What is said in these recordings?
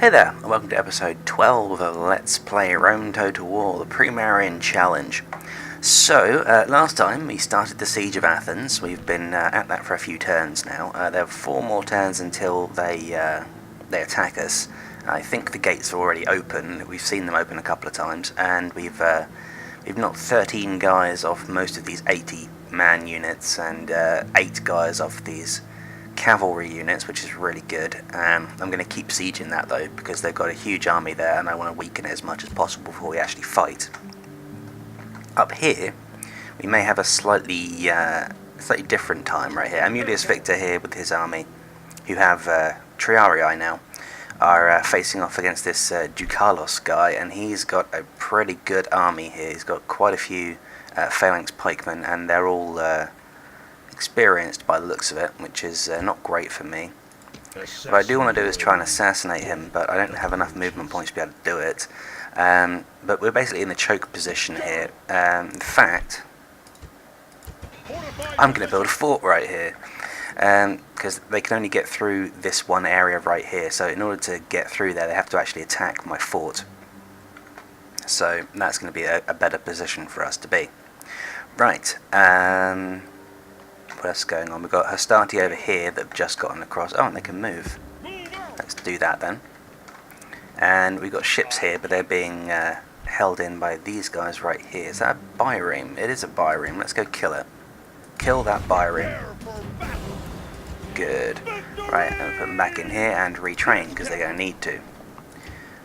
Hey there, and welcome to episode 12 of Let's Play Rome Total War, the pre-marian challenge. So, last time we started the Siege of Athens. We've been at that for a few turns now. There are 4 more turns until they attack us. I think the gates are already open. We've seen them open a couple of times, and we've knocked 13 guys off most of these 80-man units, and 8 guys off these cavalry units, which is really good. I'm going to keep sieging that though, because they've got a huge army there and I want to weaken it as much as possible before we actually fight. Up here we may have a slightly different time right here. Amulius Victor here with his army, who have Triarii now, are facing off against this Ducalos guy, and he's got a pretty good army here. He's got quite a few phalanx pikemen, and they're all experienced by the looks of it, which is not great for me. What I do want to do is try and assassinate him, but I don't have enough movement points to be able to do it. But we're basically in the choke position here. In fact, I'm going to build a fort right here, because they can only get through this one area right here, so in order to get through there they have to actually attack my fort. So that's going to be a better position for us to be. Right, what else is going on? We've got Hastati over here that have just gotten across. Oh, and they can move. Let's do that then. And we've got ships here, but they're being held in by these guys right here. Is that a bireme? It is a bireme. Let's go kill it. Kill that bireme. Good. Right, I'm going to put them back in here and retrain, because they're going to need to.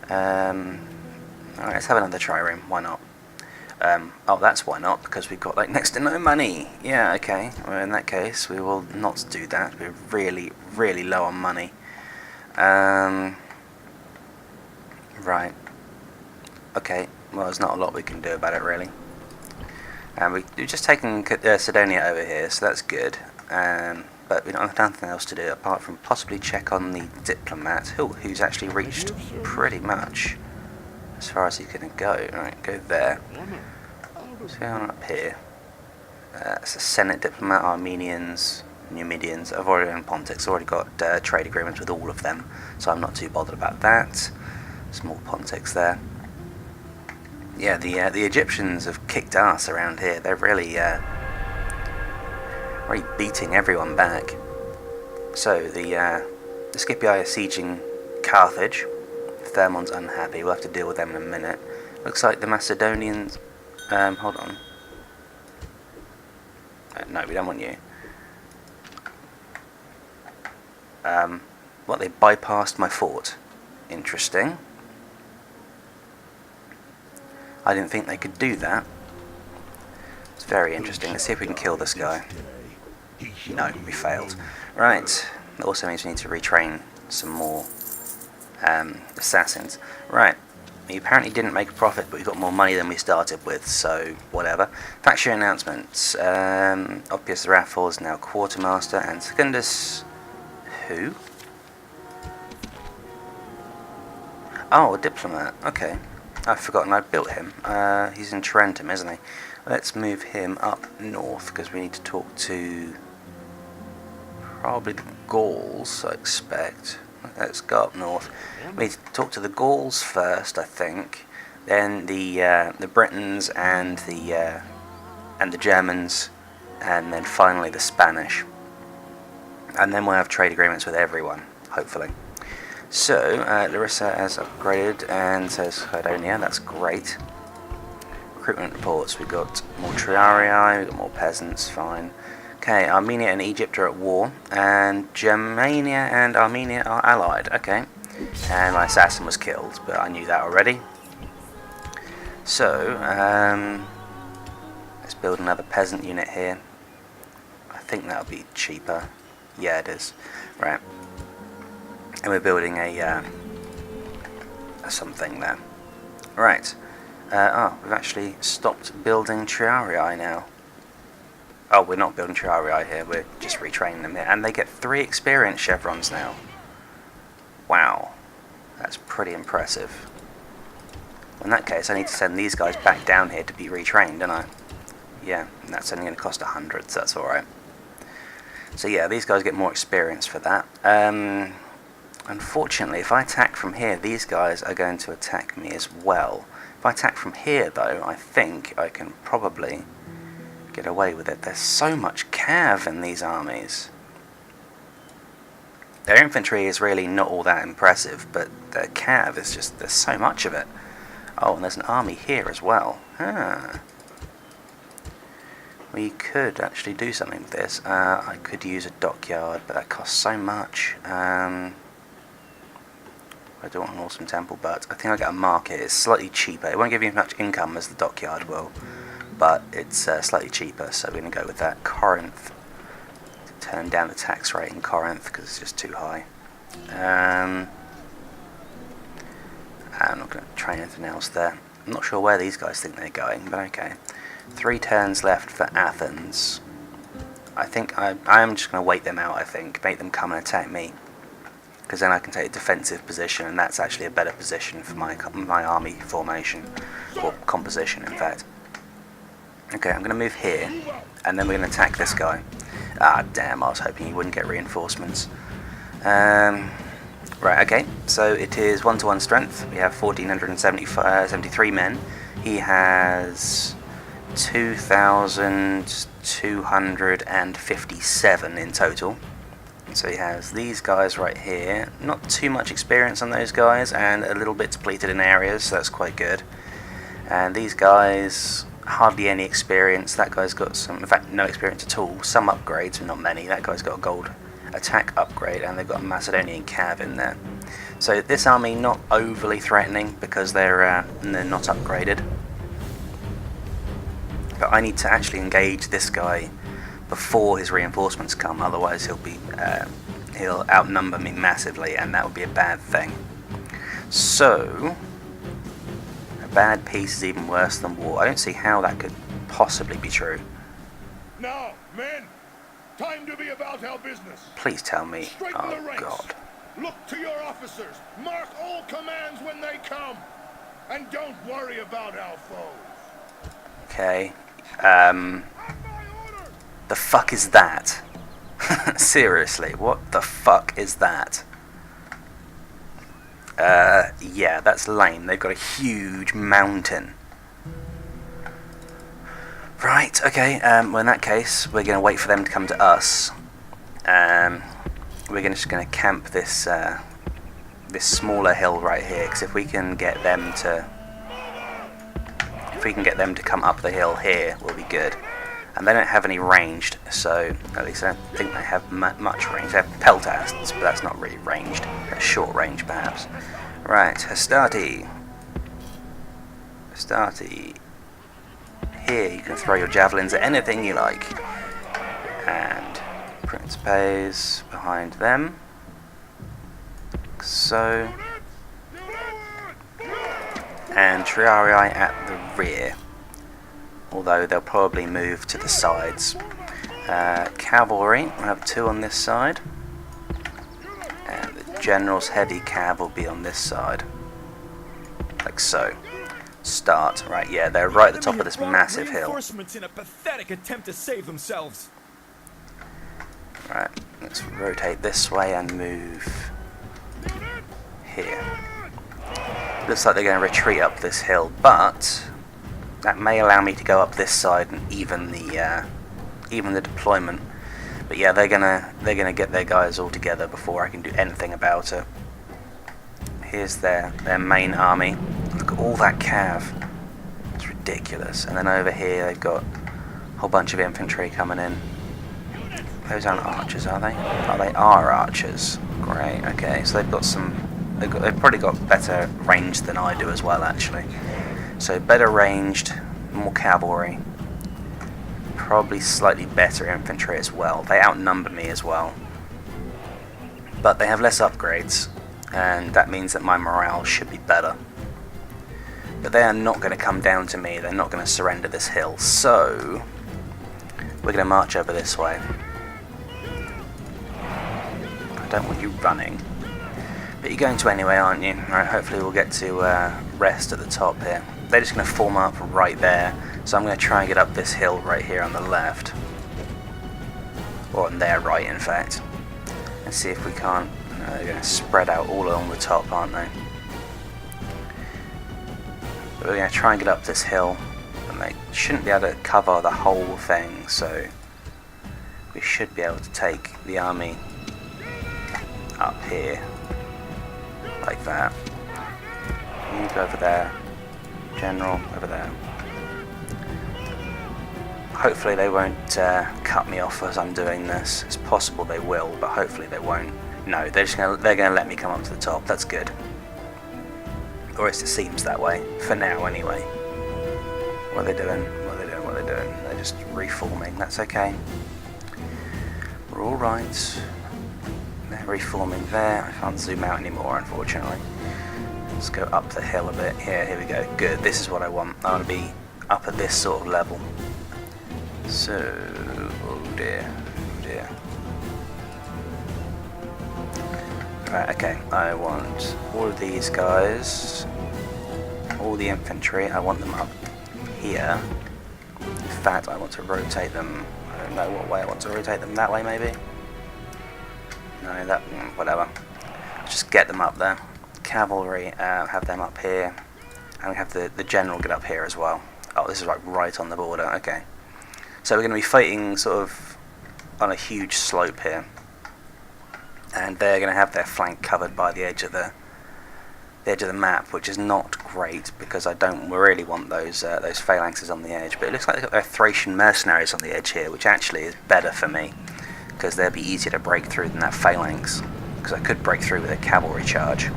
Alright, let's have another trireme. Why not? Oh, that's why not, because we've got like next to no money. Yeah, okay. Well, in that case, we will not do that. We're really, really low on money. Right. Okay. Well, there's not a lot we can do about it, really. We've just taken Cydonia over here, so that's good. But we don't have anything else to do apart from possibly check on the diplomat, who's actually reached pretty much as far as he's going to go. Right, go there. What's going on up here? It's a Senate diplomat, Armenians, Numidians. I've already done Pontics. I've already got trade agreements with all of them, so I'm not too bothered about that. Small Pontics there. Yeah, the Egyptians have kicked ass around here. They're really beating everyone back. So the Scipii are sieging Carthage. Thermon's unhappy. We'll have to deal with them in a minute. Looks like the Macedonians. Hold on. No, we don't want you. What, they bypassed my fort. Interesting. I didn't think they could do that. It's very interesting. Let's see if we can kill this guy. No, we failed. Right. That also means we need to retrain some more assassins. Right. We apparently didn't make a profit, but we got more money than we started with, so whatever. Factory announcements. Oppius Raffle is now quartermaster, and Secundus... who? Oh, a diplomat. Okay. I've forgotten I built him. He's in Tarentum, isn't he? Let's move him up north, because we need to talk to probably the Gauls, I expect. Let's go up north. We need to talk to the Gauls first, I think. Then the Britons and the Germans, and then finally the Spanish. And then we'll have trade agreements with everyone, hopefully. So Larissa has upgraded, and so has Cydonia. That's great. Recruitment reports. We've got more Triarii. We've got more peasants. Fine. Okay, Armenia and Egypt are at war, and Germania and Armenia are allied. Okay, and my assassin was killed, but I knew that already. So, let's build another peasant unit here. I think that'll be cheaper. Yeah, it is. Right, and we're building a something there. Right. We've actually stopped building Triarii now. Oh, we're not building Triarii here, we're just retraining them here. And they get 3 experience chevrons now. Wow. That's pretty impressive. In that case, I need to send these guys back down here to be retrained, don't I? Yeah, and that's only going to cost 100, so that's alright. So yeah, these guys get more experience for that. Unfortunately, if I attack from here, these guys are going to attack me as well. If I attack from here, though, I think I can probably get away with it. There's so much cav in these armies. Their infantry is really not all that impressive, but their cav is just, there's so much of it. Oh, and there's an army here as well. Ah. We could actually do something with this. I could use a dockyard, but that costs so much. I do want an awesome temple, but I think I'll get a market. It's slightly cheaper. It won't give you as much income as the dockyard will, but it's slightly cheaper, so we're going to go with that. Corinth. Turn down the tax rate in Corinth because it's just too high. I'm not going to try anything else there. I'm not sure where these guys think they're going, but okay. 3 turns left for Athens. I think I am just going to wait them out, I think. Make them come and attack me. Because then I can take a defensive position, and that's actually a better position for my army formation. Or composition, in fact. Okay, I'm going to move here, and then we're going to attack this guy. Ah, damn, I was hoping he wouldn't get reinforcements. Right, okay, so it is 1-to-1 strength. We have 1,473 men. He has 2,257 in total. So he has these guys right here. Not too much experience on those guys, and a little bit depleted in areas, so that's quite good. And these guys, hardly any experience. That guy's got some, in fact, no experience at all. Some upgrades, but not many. That guy's got a gold attack upgrade, and they've got a Macedonian cav in there. So this army not overly threatening because they're not upgraded. But I need to actually engage this guy before his reinforcements come. Otherwise, he'll outnumber me massively, and that would be a bad thing. So a bad peace is even worse than war. I don't see how that could possibly be true. Now, men, time to be about our business. Please tell me. Straighten the ranks. God. Look to your officers. Mark all commands when they come. And don't worry about our foes. Okay. The fuck is that? Seriously, what the fuck is that? Yeah, that's lame. They've got a huge mountain. Right, okay, well in that case, we're going to wait for them to come to us. We're just going to camp this this smaller hill right here, because if we can get them to come up the hill here, we'll be good. And they don't have any ranged, so at least I don't think they have much range. They have peltasts, but that's not really ranged. That's short range, perhaps. Right, Hastati. Hastati. Here you can throw your javelins at anything you like. And Principes behind them. So. And Triarii at the rear. Although they'll probably move to the sides. Cavalry, we'll have 2 on this side. And the general's heavy cav will be on this side. Like so. Start. Right, yeah, they're right at the top of this massive hill. Reinforcements in a pathetic attempt to save themselves. Right, let's rotate this way and move here. Looks like they're going to retreat up this hill, but that may allow me to go up this side and even the deployment. But yeah, they're gonna get their guys all together before I can do anything about it. Here's their main army. Look at all that cav. It's ridiculous. And then over here they've got a whole bunch of infantry coming in. Those aren't archers, are they? Oh, they are archers. Great. Okay, so they've got some. They've probably got better range than I do as well, actually. So better ranged, more cavalry, probably slightly better infantry as well. They outnumber me as well, but they have less upgrades, and that means that my morale should be better. But they are not going to come down to me. They're not going to surrender this hill. So we're going to march over this way. I don't want you running. But you're going to anyway, aren't you? Alright, hopefully we'll get to rest at the top here. They're just going to form up right there. So I'm going to try and get up this hill right here on the left. Or on their right, in fact. And see if we can't... They're going to spread out all along the top, aren't they? But we're going to try and get up this hill, and they shouldn't be able to cover the whole thing, so we should be able to take the army up here, like that. You go over there, General over there. Hopefully they won't cut me off as I'm doing this. It's possible they will, but hopefully they won't. No, they're gonna let me come up to the top. That's good. Or at least it seems that way for now, anyway. What are they doing? What are they doing? What are they doing? They're just reforming. That's okay. We're all right. They're reforming there. I can't zoom out anymore, unfortunately. Let's go up the hill a bit. Here we go. Good. This is what I want. I want to be up at this sort of level. So, oh dear. Right, okay. I want all of these guys, all the infantry. I want them up here. In fact, I want to rotate them. I don't know what way I want to rotate them. That way, maybe. No, that whatever. Just get them up there. Cavalry, have them up here, and we have the general get up here as well. Oh, this is like right on the border. Okay, so we're going to be fighting sort of on a huge slope here, and they're going to have their flank covered by the edge of the map, which is not great because I don't really want those phalanxes on the edge. But it looks like they've got their Thracian mercenaries on the edge here, which actually is better for me because they'll be easier to break through than that phalanx. Because I could break through with a cavalry charge.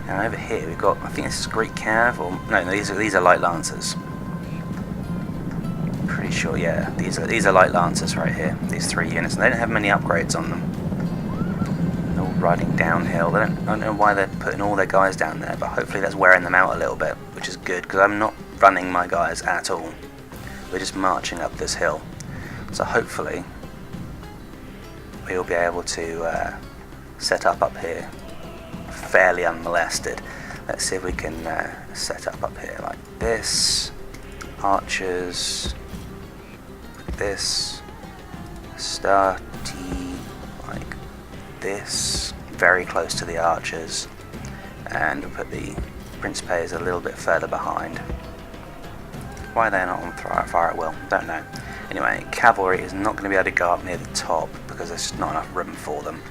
And over here we've got, I think this is Greek Cav, or no, these are light lancers. Pretty sure, yeah, these are light lancers right here. These 3 units, and they don't have many upgrades on them. They're all riding downhill. I don't know why they're putting all their guys down there, but hopefully that's wearing them out a little bit, which is good because I'm not running my guys at all. We're just marching up this hill, so hopefully we'll be able to set up here fairly unmolested. Let's see if we can set up here like this. Archers, like this. Starty, like this. Very close to the archers. And we'll put the Principes a little bit further behind. Why they're not on fire at will, don't know. Anyway, cavalry is not going to be able to go up near the top because there's just not enough room for them.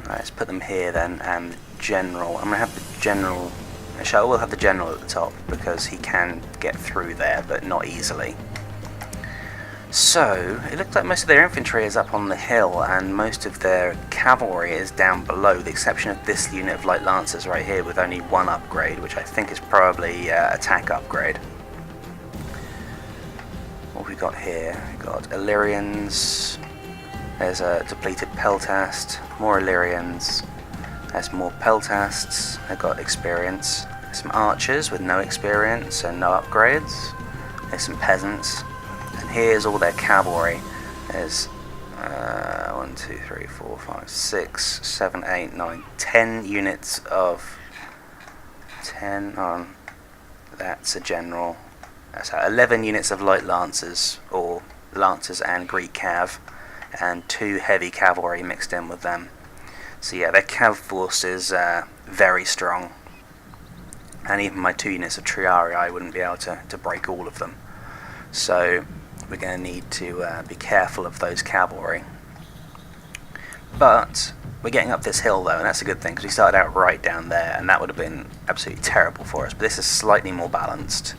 Right, let's put them here then, and the general. I'm going to have the general. Actually, I will have the general at the top because he can get through there, but not easily. So, it looks like most of their infantry is up on the hill, and most of their cavalry is down below, with the exception of this unit of light lancers right here with only 1 upgrade, which I think is probably attack upgrade. What have we got here? We've got Illyrians. There's a depleted Peltast, more Illyrians. There's more Peltasts. They've got experience. There's some archers with no experience and no upgrades. There's some peasants. And here's all their cavalry. There's 1, 2, 3, 4, 5, 6, 7, 8, 9, 10 units of 10 on. That's a general. So 11 units of light lancers, or lancers and Greek cav, and 2 heavy cavalry mixed in with them. So yeah, their cav force is very strong, and even my 2 units of triarii I wouldn't be able to break all of them. So we're going to need to be careful of those cavalry. But we're getting up this hill though, and that's a good thing because we started out right down there, and that would have been absolutely terrible for us. But this is slightly more balanced.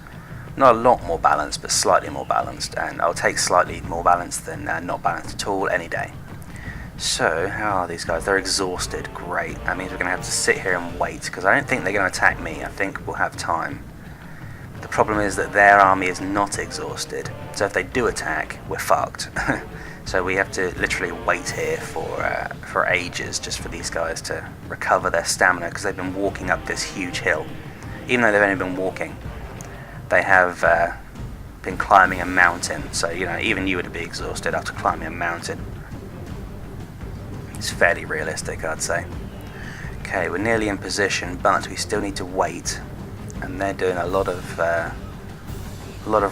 Not a lot more balanced, but slightly more balanced, and I'll take slightly more balanced than not balanced at all any day. So, how are these guys? They're exhausted. Great. That means we're going to have to sit here and wait, because I don't think they're going to attack me. I think we'll have time. The problem is that their army is not exhausted, so if they do attack, we're fucked. So we have to literally wait here for ages just for these guys to recover their stamina, because they've been walking up this huge hill. Even though they've only been walking, they have been climbing a mountain, so you know, even you would be exhausted after climbing a mountain. It's fairly realistic, I'd say. Okay, we're nearly in position, but we still need to wait, and they're doing a lot of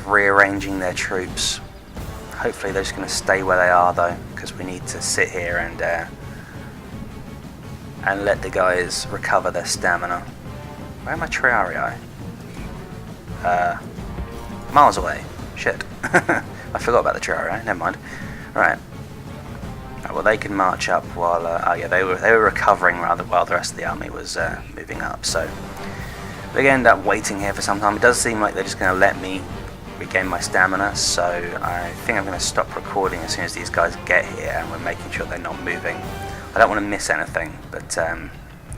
rearranging their troops. Hopefully they're just going to stay where they are though, because we need to sit here and let the guys recover their stamina. Where are my triarii? Miles away. Shit. I forgot about the triarii. Never mind. Right. Well, they can march up while. Oh yeah, they were recovering rather while the rest of the army was moving up. So we're going to end up waiting here for some time. It does seem like they're just going to let me regain my stamina. So I think I'm going to stop recording as soon as these guys get here, and we're making sure they're not moving. I don't want to miss anything, but it's going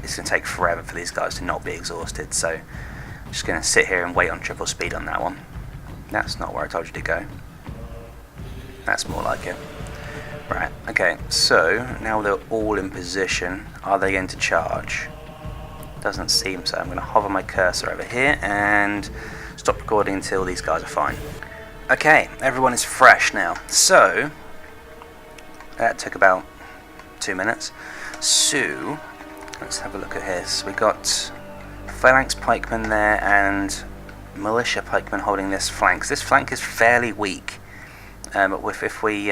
to take forever for these guys to not be exhausted. So I'm just going to sit here and wait on triple speed on that one. That's not where I told you to go. That's more like it. Right, okay, so now they're all in position. Are they going to charge? Doesn't seem so. I'm going to hover my cursor over here and stop recording until these guys are fine. Okay, everyone is fresh now. So, that took about 2 minutes. So, let's have a look at here. So we got phalanx pikemen there and militia pikemen holding this flank. This flank is fairly weak. But if we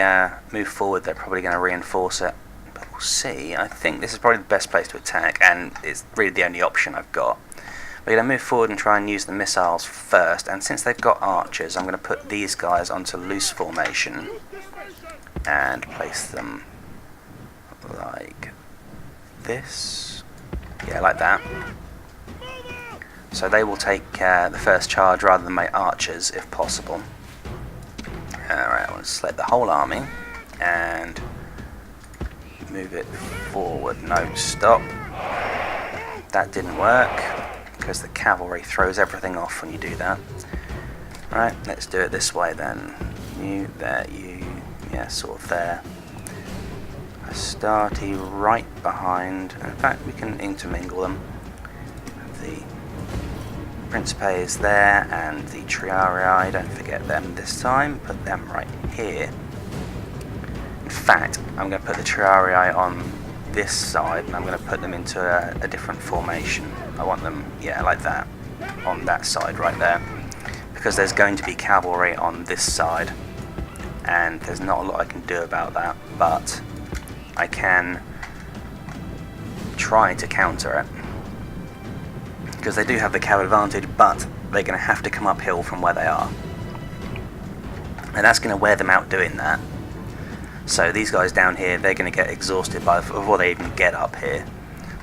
move forward, they're probably going to reinforce it. But we'll see. I think this is probably the best place to attack, and it's really the only option I've got. We're going to move forward and try and use the missiles first, and since they've got archers, I'm going to put these guys onto loose formation and place them like this. Yeah, like that. So they will take the first charge rather than my archers, if possible. Alright, I want to select the whole army and move it forward. No, stop. That didn't work because the cavalry throws everything off when you do that. Right, let's do it this way then. You, there, you, yeah, sort of there. Astarte right behind. In fact, we can intermingle them. The Principe is there, and the Triarii, don't forget them this time, put them right here. In fact, I'm going to put the Triarii on this side, and I'm going to put them into a different formation. I want them, yeah, like that, on that side right there, because there's going to be cavalry on this side, and there's not a lot I can do about that, but I can try to counter it. Because they do have the cav advantage, but they're going to have to come uphill from where they are. And that's going to wear them out doing that. So these guys down here, they're going to get exhausted before they even get up here.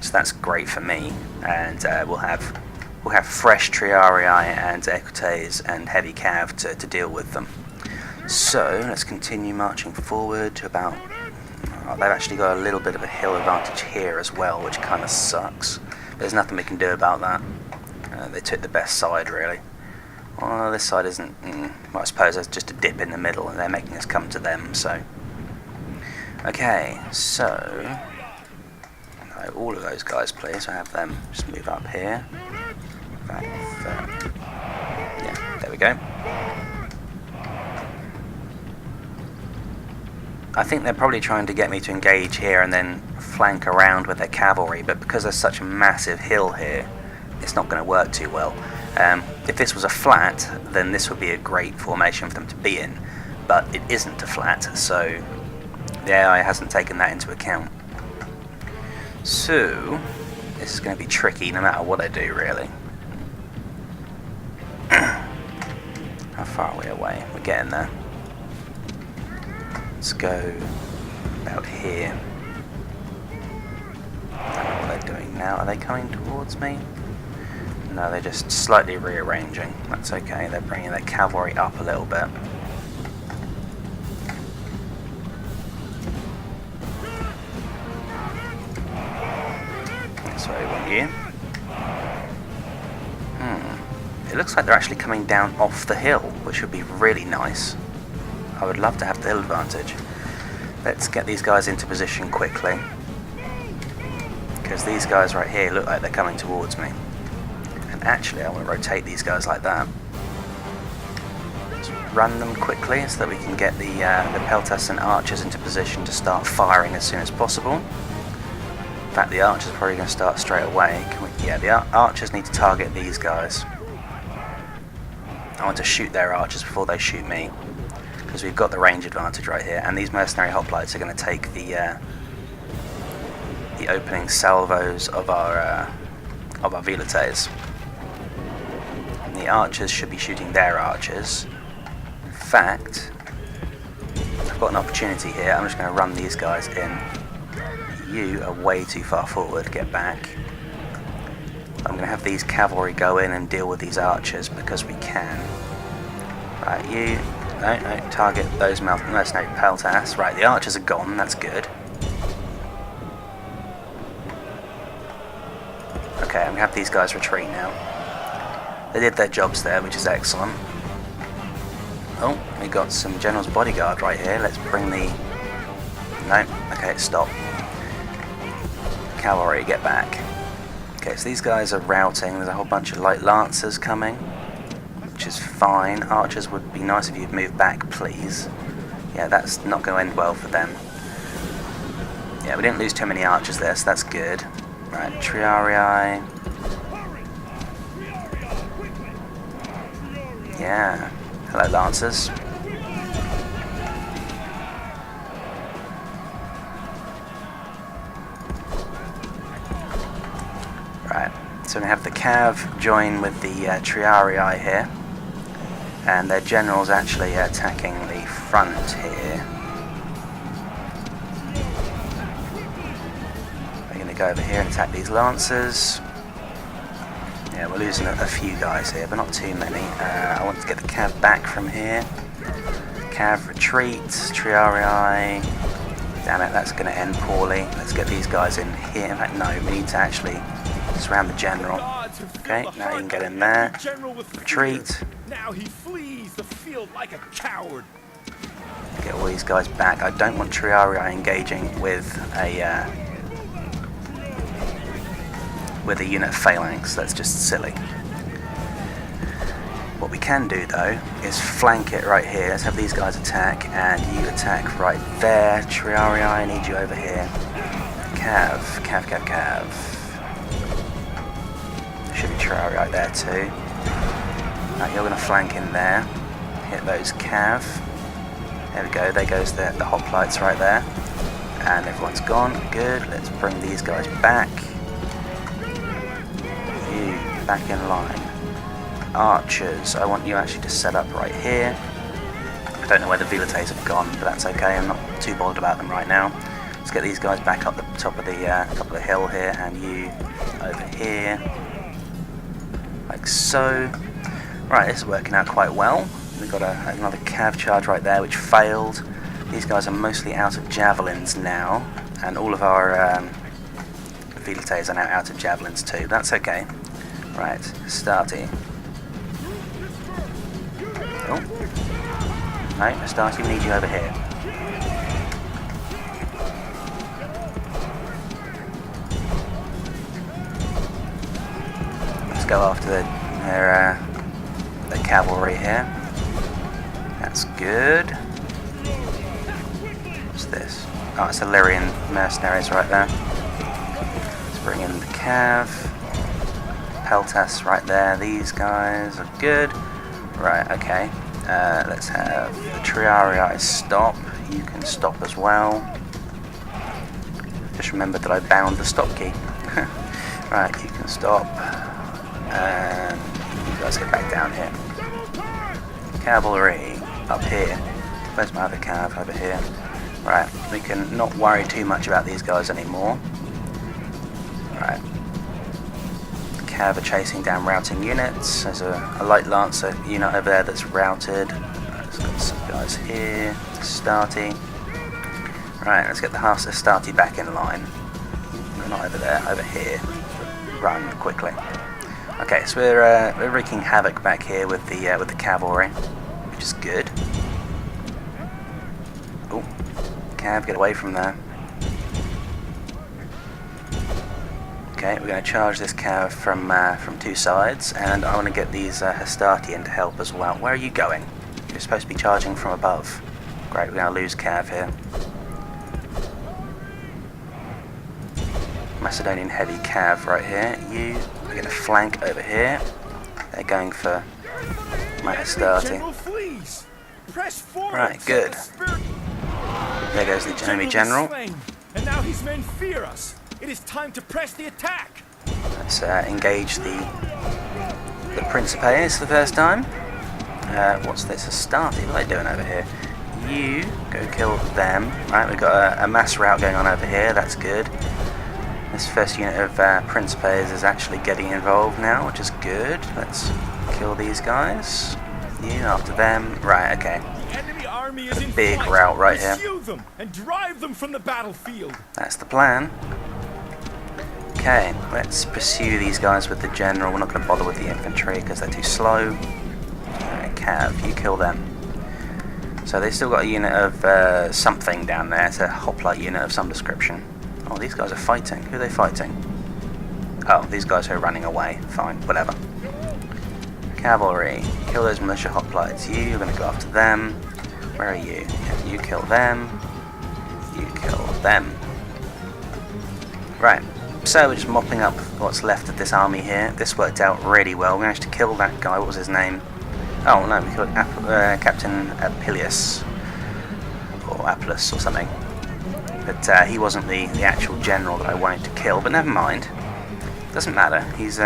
So that's great for me. And we'll have fresh Triarii and Equites and heavy cav to deal with them. So let's continue marching forward to about... Oh, they've actually got a little bit of a hill advantage here as well, which kind of sucks. There's nothing we can do about that. They took the best side, really. Well, this side isn't... well, I suppose there's just a dip in the middle, and they're making us come to them, so... Okay, so... No, all of those guys, please. I have them just move up here. Yeah, there we go. I think they're probably trying to get me to engage here and then flank around with their cavalry, but because there's such a massive hill here, it's not going to work too well. If this was a flat, then this would be a great formation for them to be in, but it isn't a flat, so the AI hasn't taken that into account. So, this is going to be tricky no matter what I do, really. How far are we away? We're getting there. Let's go about here. I don't know what they're doing now. Are they coming towards me? No, they're just slightly rearranging. That's okay. They're bringing their cavalry up a little bit. That's what I want you. It looks like they're actually coming down off the hill, which would be really nice. I would love to have the hill advantage. Let's get these guys into position quickly, because these guys right here look like they're coming towards me. And actually, I want to rotate these guys like that. Let's run them quickly so that we can get the peltas and archers into position to start firing as soon as possible. In fact, the archers are probably going to start straight away. Yeah, the archers need to target these guys. I want to shoot their archers before they shoot me, because because we've got the range advantage right here, and these mercenary hoplites are going to take the opening salvos of our velites. And the archers should be shooting their archers. In fact, I've got an opportunity here. I'm just going to run these guys in. You are way too far forward. Get back. I'm going to have these cavalry go in and deal with these archers because we can. Right, you... No, target those mercenary peltas. Right, the archers are gone. That's good. Okay, I'm going to have these guys retreat now. They did their jobs there, which is excellent. Oh, we got some general's bodyguard right here. Let's bring the... No, okay, stop. Cavalry, get back. Okay, so these guys are routing. There's a whole bunch of light lancers coming, which is fine. Archers would be nice if you'd move back, please. Yeah, that's not going to end well for them. Yeah, we didn't lose too many archers there, so that's good. Right, triarii. Yeah. Hello, lancers. Right, so we have the cav join with the triarii here, and their general's actually attacking the front here. We're going to go over here and attack these lancers. Yeah, we're losing a few guys here, but not too many. I want to get the cav back from here. Cav retreat, triarii. Damn it, that's going to end poorly. Let's get these guys in here. In fact, no, we need to actually surround the general. Okay, now you can get in there. Retreat. Now he flees the field like a coward. Get all these guys back. I don't want triarii engaging with a unit of phalanx. That's just silly. What we can do though is flank it right here. Let's have these guys attack, and you attack right there. Triarii, I need you over here. Cav. There should be triarii right there too. Right, you're going to flank in there. Hit those cav. There we go. There goes the hoplites right there. And everyone's gone. Good. Let's bring these guys back. You back in line. Archers, I want you actually to set up right here. I don't know where the velites have gone, but that's okay. I'm not too bothered about them right now. Let's get these guys back up the top of the hill here, and you over here, like so. Right, this is working out quite well. We've got another cav charge right there, which failed. These guys are mostly out of javelins now, and all of our velites are now out of javelins too. That's okay. Right, starty. Oh. No, Starty, we need you over here. Let's go after the cavalry here. That's good. What's this? Oh, it's Illyrian mercenaries right there. Let's bring in the cav. Peltas right there. These guys are good. Right, okay. Let's have the triarii stop. You can stop as well. Just remember that I bound the stop key. Right, you can stop. And you guys get back down here. Cavalry up here. Where's my other cav? Over here. Right, we can not worry too much about these guys anymore. Right. Cav are chasing down routing units. There's a light lancer unit over there that's routed. Let's got some guys here. Starty. Right, let's get the Starty back in line. No, not over there, over here. Run quickly. Okay, so we're wreaking havoc back here with the cavalry, which is good. Oh, Cav, get away from there. Okay, we're going to charge this cav from two sides, and I want to get these Hastati in to help as well. Where are you going? You're supposed to be charging from above. Great, we're going to lose cav here. Macedonian heavy cav right here. You are going to flank over here. They're going for my Hastati. Press forward. Right, so good. the spirit- There goes the enemy is general. slain, and now his men fear us. It is time to press the attack. Let's engage the Principes for the first time. What's this? Astarte? What are they doing over here? You go kill them. Right, we've got a mass rout going on over here. That's good. This first unit of Principes is actually getting involved now, which is good. Let's kill these guys. You after them. Right, okay. The enemy army is in Big flight. rout right here. Pursue them and drive them from the battlefield. That's the plan. Okay, let's pursue these guys with the general. We're not going to bother with the infantry because they're too slow. Alright, Cav, you kill them. So they've still got a unit of something down there. It's a hoplite unit of some description. Oh, these guys are fighting. Who are they fighting? Oh, these guys are running away. Fine, whatever. Cavalry, kill those militia hoplites. You're going to go after them. Where are you? Yeah, you kill them. You kill them. Right, so we're just mopping up what's left of this army here. This worked out really well. We managed to kill that guy. What was his name? Oh no, we killed Captain Apilius. Or Appius or something. But he wasn't the actual general that I wanted to kill, but never mind. Doesn't matter. His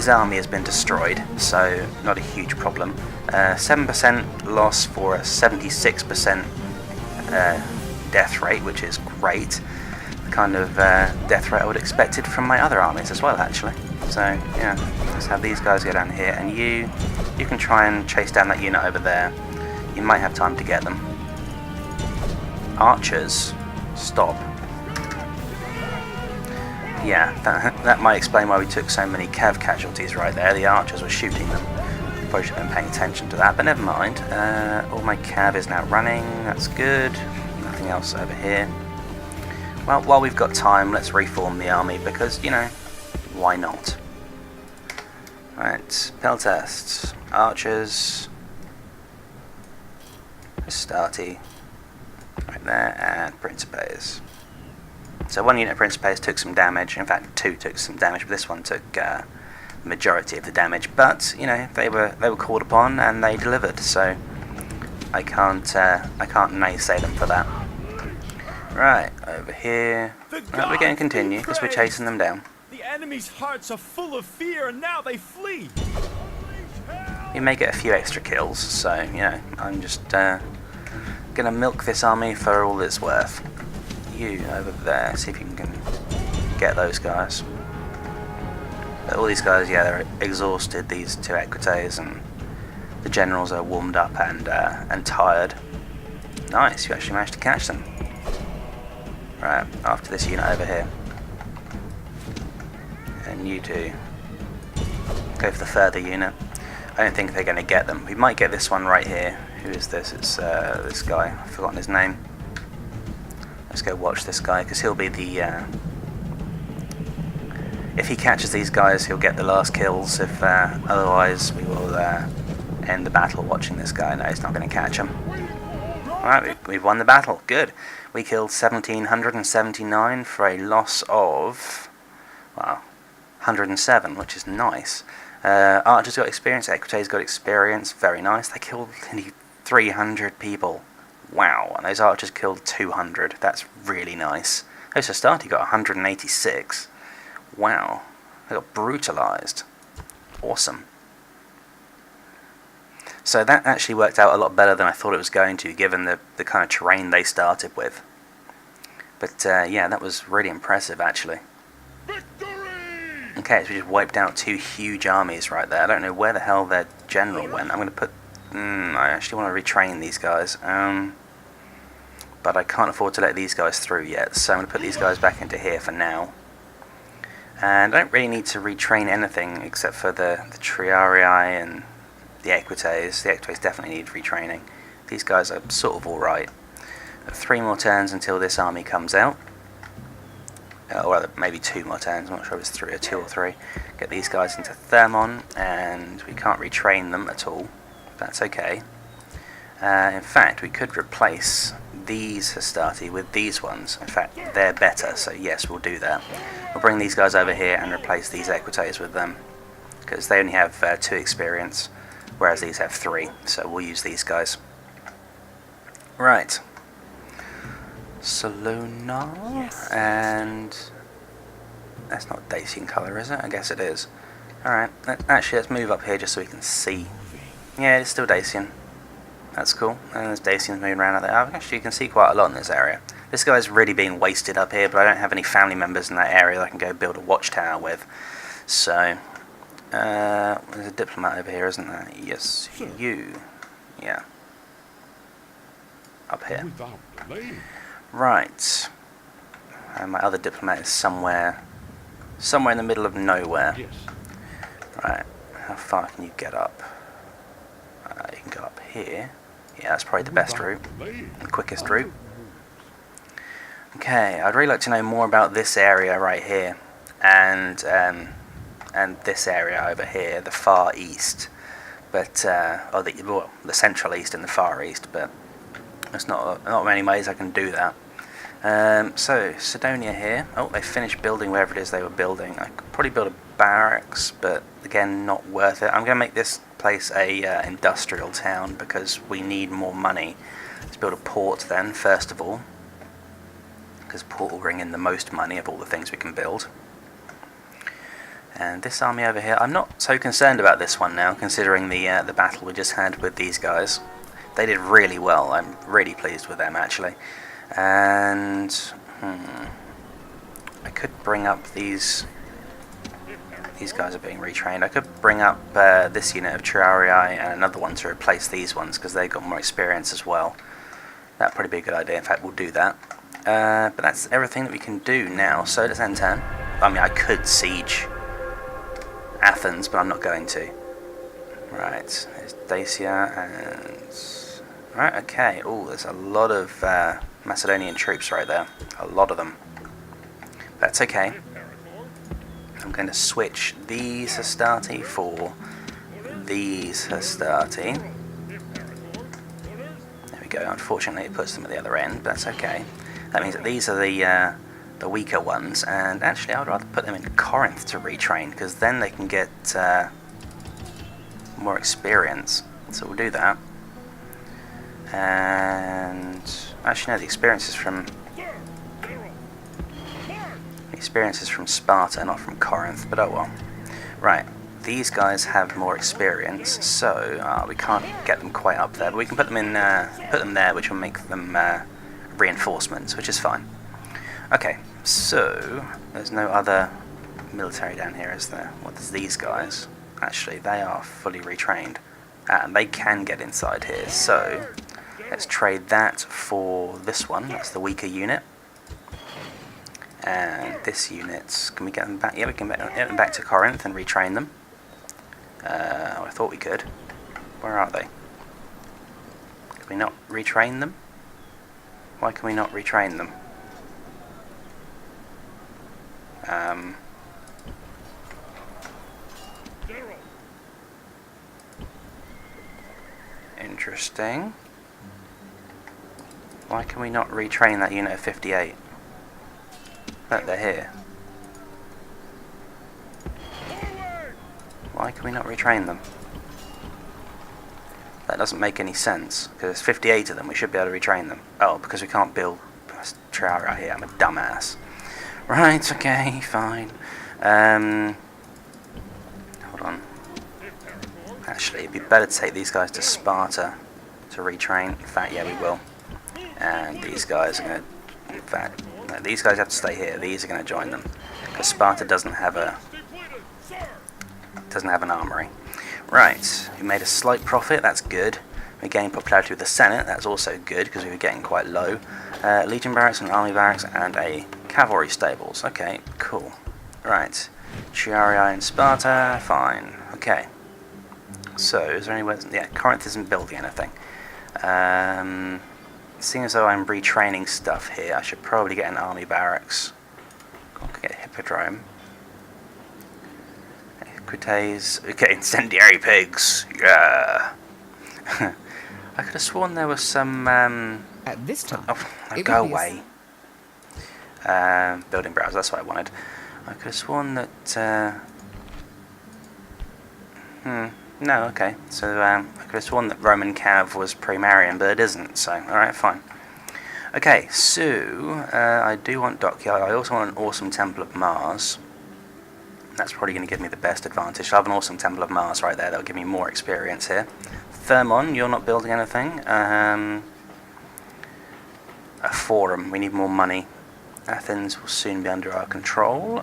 army has been destroyed, so not a huge problem. 7% loss for a 76% death rate, which is great. The kind of death rate I would have expected from my other armies as well, actually. So, yeah, let's have these guys go down here, and you can try and chase down that unit over there. You might have time to get them. Archers, stop. Yeah, that might explain why we took so many Cav casualties right there. The archers were shooting them. Probably should have been paying attention to that, but never mind. All my Cav is now running, that's good. Nothing else over here. Well, while we've got time, let's reform the army, because, you know, why not? Right, Pell tests, archers, Astarte, right there, and Principes. So one unit of Principes took some damage, in fact two took some damage, but this one took the majority of the damage, but, you know, they were called upon and they delivered, so I can't naysay them for that. Right, over here, right, we're going to continue, because we're chasing them down. The enemy's hearts are full of fear, and now they flee. You may get a few extra kills, so, you know, I'm just going to milk this army for all it's worth. You over there, see if you can get those guys. But all these guys, yeah, they're exhausted, these two equites, and the generals are warmed up and tired. Nice, you actually managed to catch them. Right, after this unit over here. And you two go for the further unit. I don't think they're going to get them. We might get this one right here. Who is this? It's this guy. I've forgotten his name. Let's go watch this guy, because he'll be the... if he catches these guys, he'll get the last kills. If otherwise, we will end the battle watching this guy. No, he's not going to catch him. Alright, we've won the battle. Good. We killed 1,779 for a loss of... well, 107, which is nice. Archers got experience, Equites got experience, very nice. They killed nearly 300 people. Wow, and those archers killed 200. That's really nice. Those Astarte got 186. Wow, they got brutalized. Awesome. So that actually worked out a lot better than I thought it was going to, given the kind of terrain they started with. But yeah, that was really impressive, actually. Okay, so we just wiped out two huge armies right there. I don't know where the hell their general went. I'm going to put... I actually want to retrain these guys. But I can't afford to let these guys through yet, so I'm going to put these guys back into here for now. And I don't really need to retrain anything except for the Triarii and the Equites. The Equites definitely need retraining. These guys are sort of alright. 3 more turns until this army comes out. Or maybe 2 more turns, I'm not sure if it's 3 or 2 or 3. Get these guys into Thermon, and we can't retrain them at all. That's okay. In fact, we could replace these Astarte with these ones. In fact, they're better, so yes, we'll do that. We'll bring these guys over here and replace these Equites with them, because they only have 2 experience. whereas these have 3, so we'll use these guys. Right. Salona, and that's not Dacian colour, is it? I guess it is. Alright, actually let's move up here just so we can see. Yeah, it's still Dacian. That's cool. And there's Dacians moving around out there. Actually, you can see quite a lot in this area. This guy's really being wasted up here, but I don't have any family members in that area that I can go build a watchtower with. So, there's a diplomat over here, isn't there? Yes, you. Yeah. Up here. Right. And my other diplomat is somewhere in the middle of nowhere. Right. How far can you get up? You can go up here. Yeah, that's probably the best route, the quickest route. Okay, I'd really like to know more about this area right here, and this area over here, the far east, but or the central east and the far east. But there's not many ways I can do that. So Sidonia here. Oh, they finished building wherever it is they were building. I could probably build a barracks, but again, not worth it. I'm going to make this place a industrial town because we need more money. Let's build a port then, first of all, because port will bring in the most money of all the things we can build. And this army over here, I'm not so concerned about this one now, considering the battle we just had with these guys. They did really well. I'm really pleased with them, actually. And I could bring up these guys are being retrained. I could bring up this unit of Triarii and another one to replace these ones because they've got more experience as well. That'd probably be a good idea. In fact, we'll do that. But that's everything that we can do now. So let's end turn. I mean, I could siege Athens, but I'm not going to. Right, there's Dacia and... Right, okay. Oh, there's a lot of Macedonian troops right there. A lot of them. That's okay. I'm going to switch these Hastati for these Hastati. There we go. Unfortunately, it puts them at the other end, but that's okay. That means that these are the weaker ones, and actually I would rather put them in Corinth to retrain, because then they can get more experience. So we'll do that. And actually no, the experience is from Sparta, not from Corinth, but oh well. Right, these guys have more experience, so we can't get them quite up there, but we can put them there, which will make them reinforcements, which is fine. Okay, so there's no other military down here, is there? Well, there's these guys. Actually, they are fully retrained, and they can get inside here. So let's trade that for this one. That's the weaker unit. And this unit, can we get them back? Yeah, we can get them back to Corinth and retrain them. I thought we could. Where are they? Can we not retrain them? Why can we not retrain them? Interesting. Why can we not retrain that unit of 58? Look, they're here. Why can we not retrain them? That doesn't make any sense, because there's 58 of them, we should be able to retrain them. Oh, because we can't build Triarii right here, I'm a dumbass. Right, okay, fine. Hold on. Actually, it'd be better to take these guys to Sparta to retrain. In fact, yeah, we will. And these guys are going to... In fact, no, these guys have to stay here. These are going to join them. Because Sparta doesn't have an armory. Right, we made a slight profit, that's good. We gained popularity with the Senate, that's also good because we were getting quite low. Legion barracks, an army barracks, and a cavalry stables. Okay, cool. Right, Triarii and Sparta, fine. Okay. So, is there anywhere... Yeah, Corinth isn't building anything. Seeing as though I'm retraining stuff here, I should probably get an army barracks. I could get a hippodrome. Okay, incendiary pigs. Yeah. I could have sworn there was some. At this time, oh, go away. Building browser. That's what I wanted. I could have sworn that. No, okay. So I could have sworn that Roman Cav was pre-marian, but it isn't. So alright, fine. Okay, so I do want Dockyard. I also want an awesome Temple of Mars. That's probably going to give me the best advantage. I have an awesome Temple of Mars right there. That'll give me more experience here. Thermon, you're not building anything. A forum. We need more money. Athens will soon be under our control.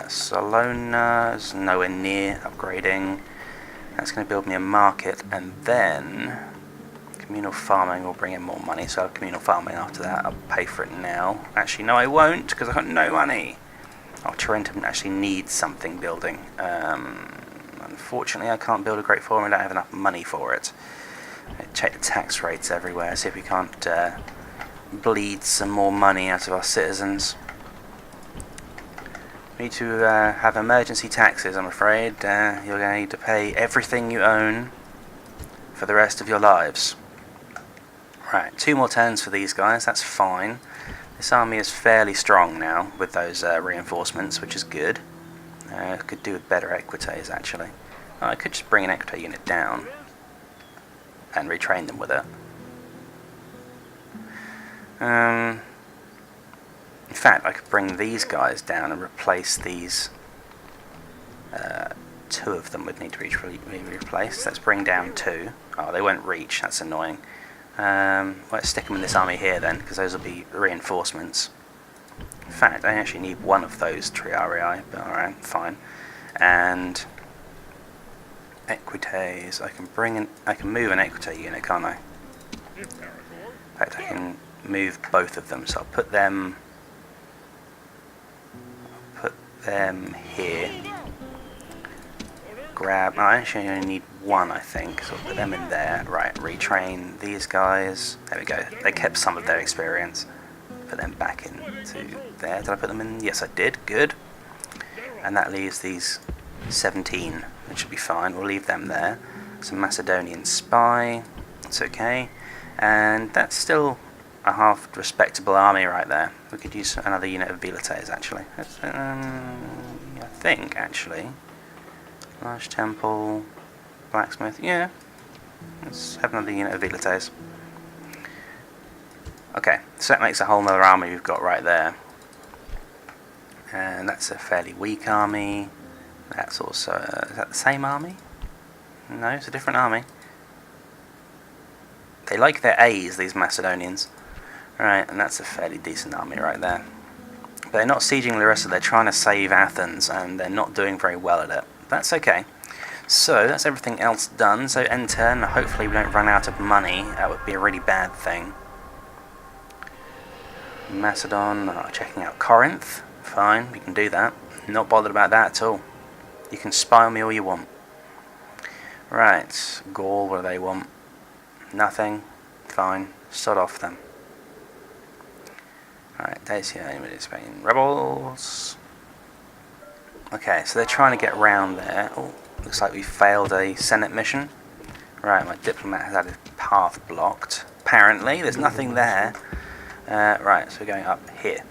Salona is nowhere near upgrading. That's going to build me a market, and then communal farming will bring in more money. So I'll have communal farming after that. I'll pay for it now. Actually, no, I won't, because I've got no money. Oh, Tarentum actually needs something building. Unfortunately, I can't build a great forum. I don't have enough money for it. Check the tax rates everywhere. See if we can't bleed some more money out of our citizens. We need to have emergency taxes, I'm afraid. You're going to need to pay everything you own for the rest of your lives. Right, 2 more turns for these guys, that's fine. This army is fairly strong now with those reinforcements, which is good. Could do with better equites, actually. I could just bring an equite unit down and retrain them with it. In fact, I could bring these guys down and replace these. 2 of them would need to be replaced. Let's bring down 2. Oh, they won't reach. That's annoying. Let's stick them in this army here then, because those will be reinforcements. In fact, I actually need 1 of those triarii, but alright, fine. And equites. I can move an equite unit, can't I? In fact, I can move both of them. So I'll put them here. Grab. I actually only need 1, I think. So I'll put them in there. Right. Retrain these guys. There we go. They kept some of their experience. Put them back into there. Did I put them in? Yes, I did. Good. And that leaves these 17, which should be fine. We'll leave them there. Some Macedonian spy. It's okay. And that's still a half respectable army right there. We could use another unit of velites, actually. I think, actually. Large temple, blacksmith, yeah. Let's have another unit of velites. Okay, so that makes a whole other army we've got right there. And that's a fairly weak army. That's also, is that the same army? No, it's a different army. They like their A's, these Macedonians. Right, and that's a fairly decent army right there. But they're not sieging Larissa, they're trying to save Athens, and they're not doing very well at it. That's okay. So, that's everything else done. So, end turn, hopefully we don't run out of money. That would be a really bad thing. Macedon, checking out Corinth. Fine, we can do that. Not bothered about that at all. You can spy on me all you want. Right, Gaul, what do they want? Nothing. Fine, sod off them. Alright, Dacia, Spain rebels. Okay, so they're trying to get round there. Oh, looks like we failed a Senate mission. Right, my diplomat has had his path blocked. Apparently, there's nothing there. Right, so we're going up here.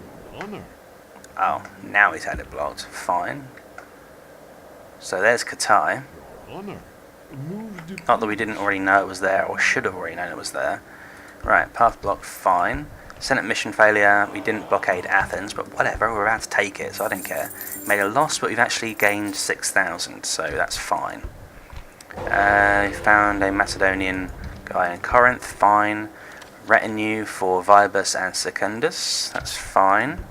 Oh, now he's had it blocked. Fine. So there's Katai. Not that we didn't already know it was there, or should have already known it was there. Right, path blocked, fine. Senate mission failure, we didn't blockade Athens, but whatever, we're about to take it, so I don't care. Made a loss, but we've actually gained 6,000, so that's fine. We found a Macedonian guy in Corinth, fine. Retinue for Vibus and Secundus, that's fine.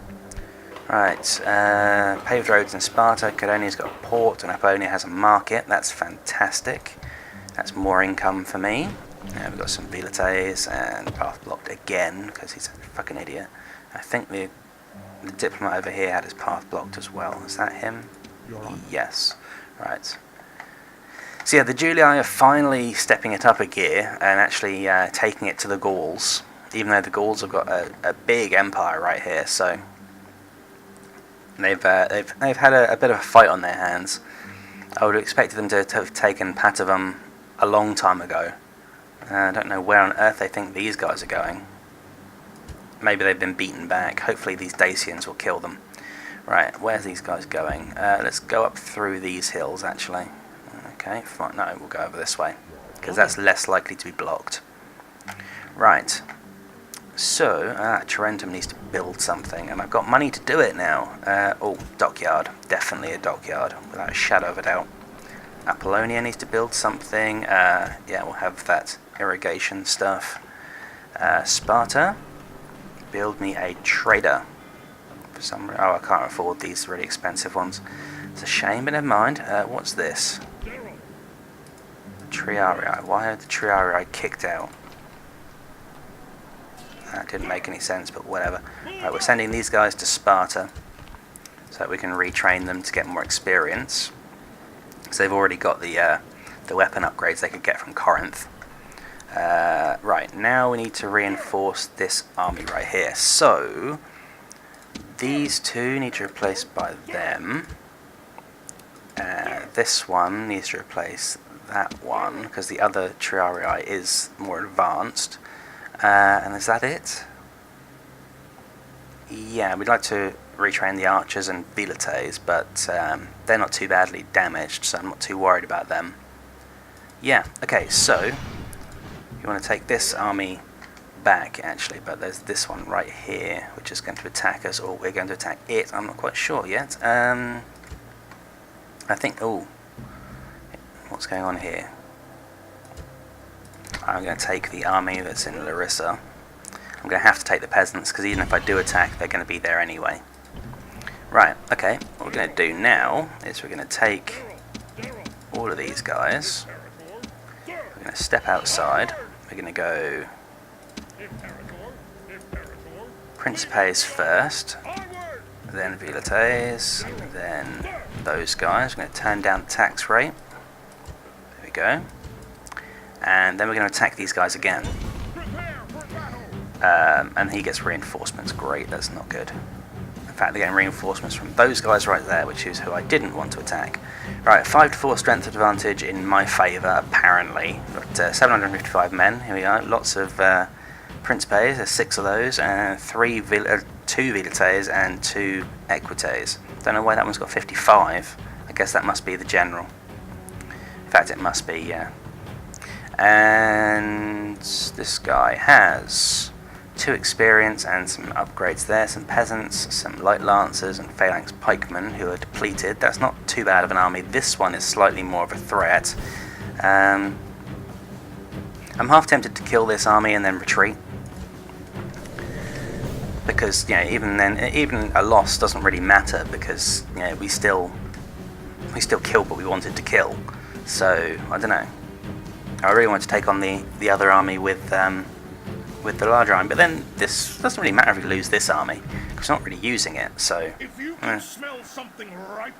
Right, paved roads in Sparta, Cadonia's got a port, and Apollonia has a market, that's fantastic. That's more income for me. We've got some velites and path blocked again because he's a fucking idiot. I think the diplomat over here had his path blocked as well. Is that him? Yes. Right. So yeah, the Julii are finally stepping it up a gear and actually taking it to the Gauls, even though the Gauls have got a big empire right here. So they've had a bit of a fight on their hands. I would have expected them to have taken Patavam a long time ago. I don't know where on earth they think these guys are going. Maybe they've been beaten back. Hopefully these Dacians will kill them. Right, where's these guys going? Let's go up through these hills, actually. Okay, fine. No, we'll go over this way, because that's less likely to be blocked. Right. So, Tarentum needs to build something, and I've got money to do it now. Oh, dockyard. Definitely a dockyard, without a shadow of a doubt. Apollonia needs to build something. Yeah, we'll have that irrigation stuff. Sparta, build me a trader. For some reason, oh, I can't afford these really expensive ones. It's a shame, but never mind. What's this? Triarii. Why are the Triarii kicked out? That didn't make any sense, but whatever. Right, we're sending these guys to Sparta so that we can retrain them to get more experience. So they've already got the weapon upgrades they could get from Corinth. Right, now we need to reinforce this army right here. So these two need to be replaced by them. This one needs to replace that one because the other Triarii is more advanced. And is that it? Yeah, we'd like to retrain the archers and velites, but they're not too badly damaged, so I'm not too worried about them. Yeah, okay, so you want to take this army back, actually, but there's this one right here, which is going to attack us, or we're going to attack it. I'm not quite sure yet. I think, oh, what's going on here? I'm going to take the army that's in Larissa. I'm going to have to take the peasants, because even if I do attack, they're going to be there anyway. Right, okay, what we're going to do now is we're going to take all of these guys. We're going to step outside. We're going to go Principes first, then Velites, then those guys. We're going to turn down the tax rate. There we go. And then we're going to attack these guys again. And he gets reinforcements. Great, that's not good. In fact, they're getting reinforcements from those guys right there, which is who I didn't want to attack. Right, 5-4 strength advantage in my favour, apparently. Got 755 men, here we are. Lots of Principes, there's 6 of those, and 2 Velites and 2 Equites. Don't know why that one's got 55. I guess that must be the general. In fact, it must be, yeah. And this guy has 2 experience and some upgrades there, some peasants, some light lancers and phalanx pikemen who are depleted. That's not too bad of an army. This one is slightly more of a threat. I'm half tempted to kill this army and then retreat, because even then, even a loss doesn't really matter, because we still killed what we wanted to kill. So I don't know. I really want to take on the other army with the larger army, but then this doesn't really matter if we lose this army, because we're not really using it, so... If you can smell something ripe,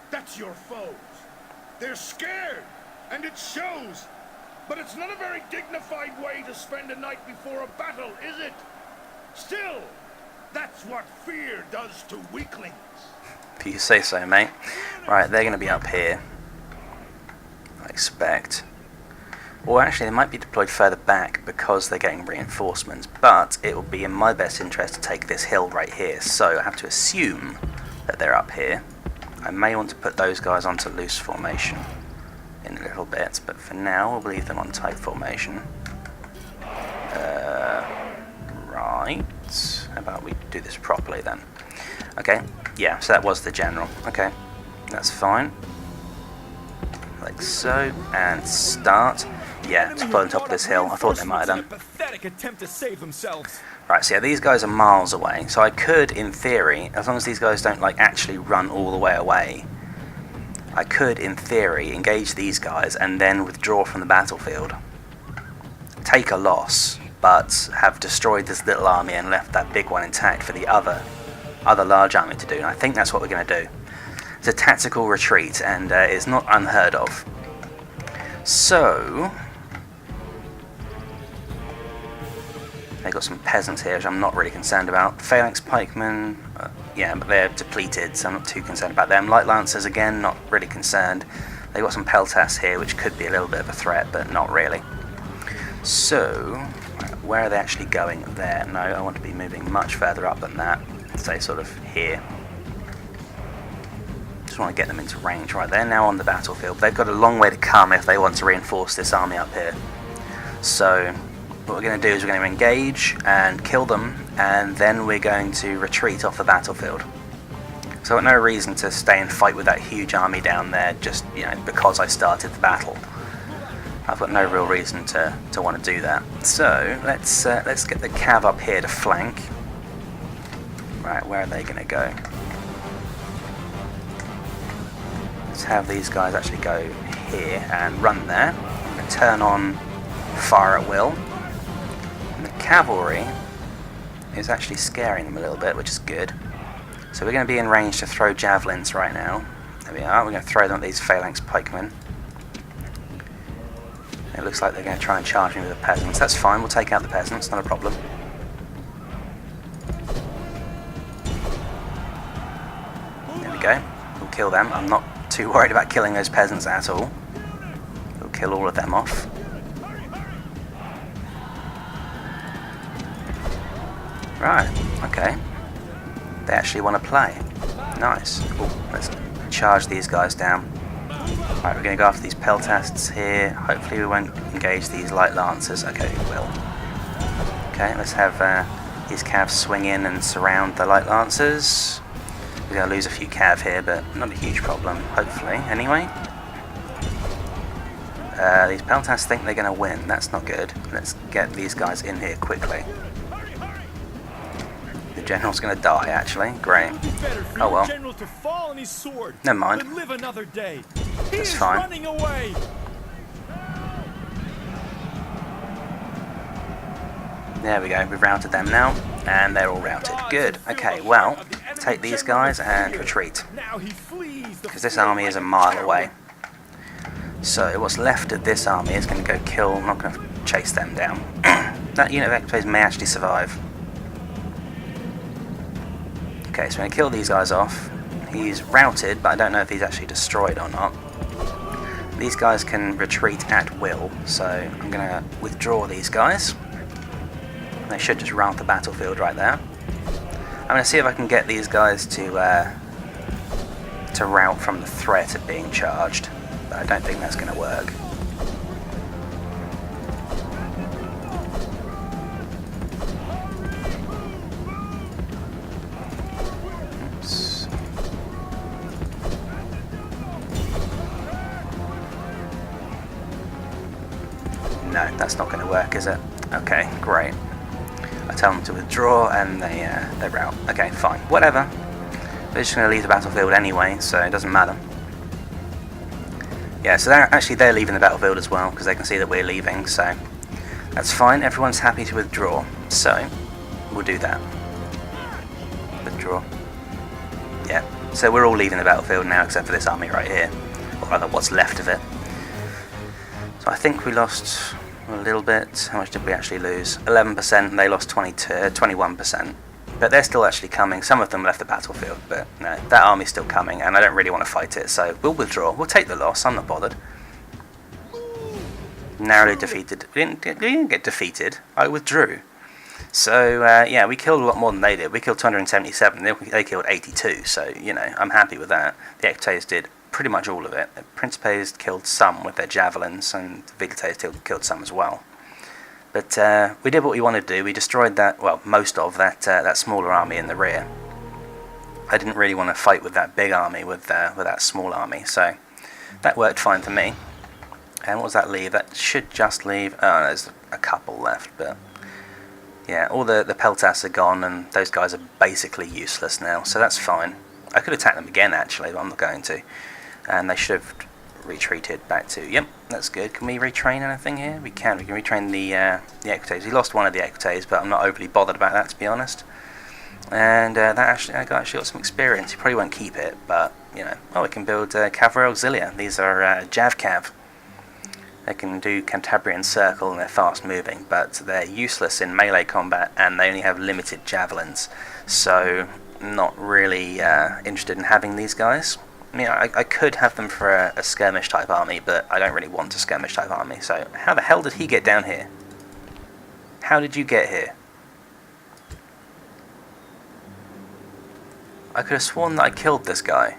that's your foes. They're scared, and it shows. But it's not a very dignified way to spend a night before a battle, is it? Still, that's what fear does to weaklings. If you say so, mate. Right, they're going to be up here, I expect. Or actually, they might be deployed further back because they're getting reinforcements, but it will be in my best interest to take this hill right here, so I have to assume that they're up here. I may want to put those guys onto loose formation in a little bit, but for now we'll leave them on tight formation. Right, how about we do this properly then? Okay, yeah, so that was the general. Okay, that's fine. Like so, and start. Yeah, to put on top of this hill. I thought they might have done. Pathetic attempt to save themselves. Right, so yeah, these guys are miles away. So I could, in theory, as long as these guys don't actually run all the way away, I could, in theory, engage these guys and then withdraw from the battlefield. Take a loss, but have destroyed this little army and left that big one intact for the other large army to do. And I think that's what we're going to do. It's a tactical retreat, and it's not unheard of. So... they've got some peasants here, which I'm not really concerned about. Phalanx pikemen, yeah, but they're depleted, so I'm not too concerned about them. Light lancers, again, not really concerned. They've got some peltasts here, which could be a little bit of a threat, but not really. So, where are they actually going? There. No, I want to be moving much further up than that. Say sort of here. just want to get them into range. Right, they're now on the battlefield. They've got a long way to come if they want to reinforce this army up here. So what we're going to do is we're going to engage and kill them, and then we're going to retreat off the battlefield. So I've got no reason to stay and fight with that huge army down there just, you know, because I started the battle. I've got no real reason to want to do that. So let's get the cav up here to flank. Right, where are they going to go? Let's have these guys actually go here and run there. I'm going to turn on fire at will. And the cavalry is actually scaring them a little bit, which is good. So we're going to be in range to throw javelins right now. There we are. We're going to throw them at these phalanx pikemen. It looks like they're going to try and charge me with the peasants. That's fine, we'll take out the peasants, not a problem. There we go, we'll kill them. I'm not too worried about killing those peasants at all. We'll kill all of them off. Right, okay. They actually want to play. Nice. Ooh, let's charge these guys down. Right, we're going to go after these peltasts here. Hopefully we won't engage these light lancers. Okay, we will. Okay, let's have these cavs swing in and surround the light lancers. We're going to lose a few cav here, but not a huge problem, hopefully. Anyway, these peltasts think they're going to win. That's not good. Let's get these guys in here quickly. The general's going to die, actually. Great. Oh well. Never mind. That's fine. There we go. We've routed them now, and they're all routed. Good. Okay, well, take these guys and retreat, because this army is a mile away. So what's left of this army is going to go kill. I'm not going to chase them down. That unit of equipages may actually survive. Okay, so we're going to kill these guys off. He's routed, but I don't know if he's actually destroyed or not. These guys can retreat at will, so I'm going to withdraw these guys. They should just rout the battlefield right there. I'm going to see if I can get these guys to rout from the threat of being charged, but I don't think that's going to work. No, that's not going to work, is it? Okay, great. I tell them to withdraw and they rout. Okay, fine. Whatever. They're just going to leave the battlefield anyway, so it doesn't matter. Yeah, so they're leaving the battlefield as well, because they can see that we're leaving, so that's fine. Everyone's happy to withdraw, so we'll do that. Withdraw. Yeah, so we're all leaving the battlefield now, except for this army right here, or rather what's left of it. So I think we lost a little bit. How much did we actually lose? 11%, and they lost 21%. But they're still actually coming. Some of them left the battlefield, but no, that army's still coming, and I don't really want to fight it, so we'll withdraw. We'll take the loss, I'm not bothered. Narrowly defeated. We didn't get defeated, I withdrew. So, yeah, we killed a lot more than they did. We killed 277, they killed 82, so, you know, I'm happy with that. The Equites did pretty much all of it. The Principes killed some with their javelins, and the Vigilites killed some as well. But we did what we wanted to do. We destroyed that, well, most of that smaller army in the rear. I didn't really want to fight with that big army with that small army, so that worked fine for me. And what does that leave? That should just leave. Oh, there's a couple left, but yeah, all the peltasts are gone, and those guys are basically useless now, so that's fine. I could attack them again actually, but I'm not going to. And they should have retreated back to, yep, that's good. Can we retrain anything here? We can retrain the Equites. He lost one of the Equites, but I'm not overly bothered about that, to be honest. And that actually got some experience. He probably won't keep it, but, you know, oh, we can build Cavalry Auxilia. These are Jav-Cav. They can do Cantabrian Circle, and they're fast moving, but they're useless in melee combat, and they only have limited javelins. So, not really interested in having these guys. I mean, I could have them for a skirmish type army, but I don't really want a skirmish type army. So how the hell did he get down here? How did you get here? I could have sworn that I killed this guy.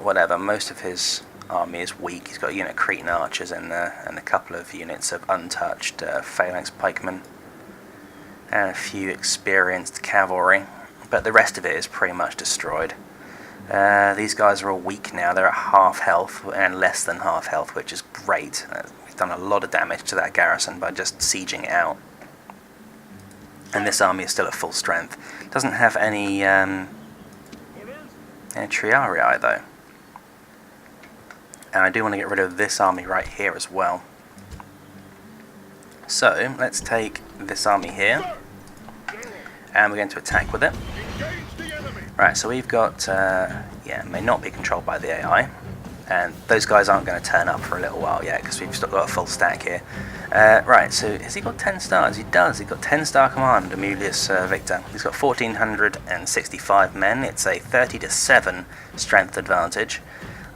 whatever. Most of his army is weak. He's got a unit of Cretan archers in there, and a couple of units of untouched phalanx pikemen, and a few experienced cavalry, but the rest of it is pretty much destroyed. These guys are all weak now. They're at half health and less than half health, which is great. We've done a lot of damage to that garrison by just sieging it out. And this army is still at full strength. Doesn't have any triarii though. And I do want to get rid of this army right here as well. So let's take this army here, and we're going to attack with it. Right, so we've got, may not be controlled by the AI, and those guys aren't going to turn up for a little while yet, because we've still got a full stack here. Right, so has he got 10 stars? He does. He's got 10 star command, Amulius Victor. He's got 1,465 men. It's a 30-7 strength advantage.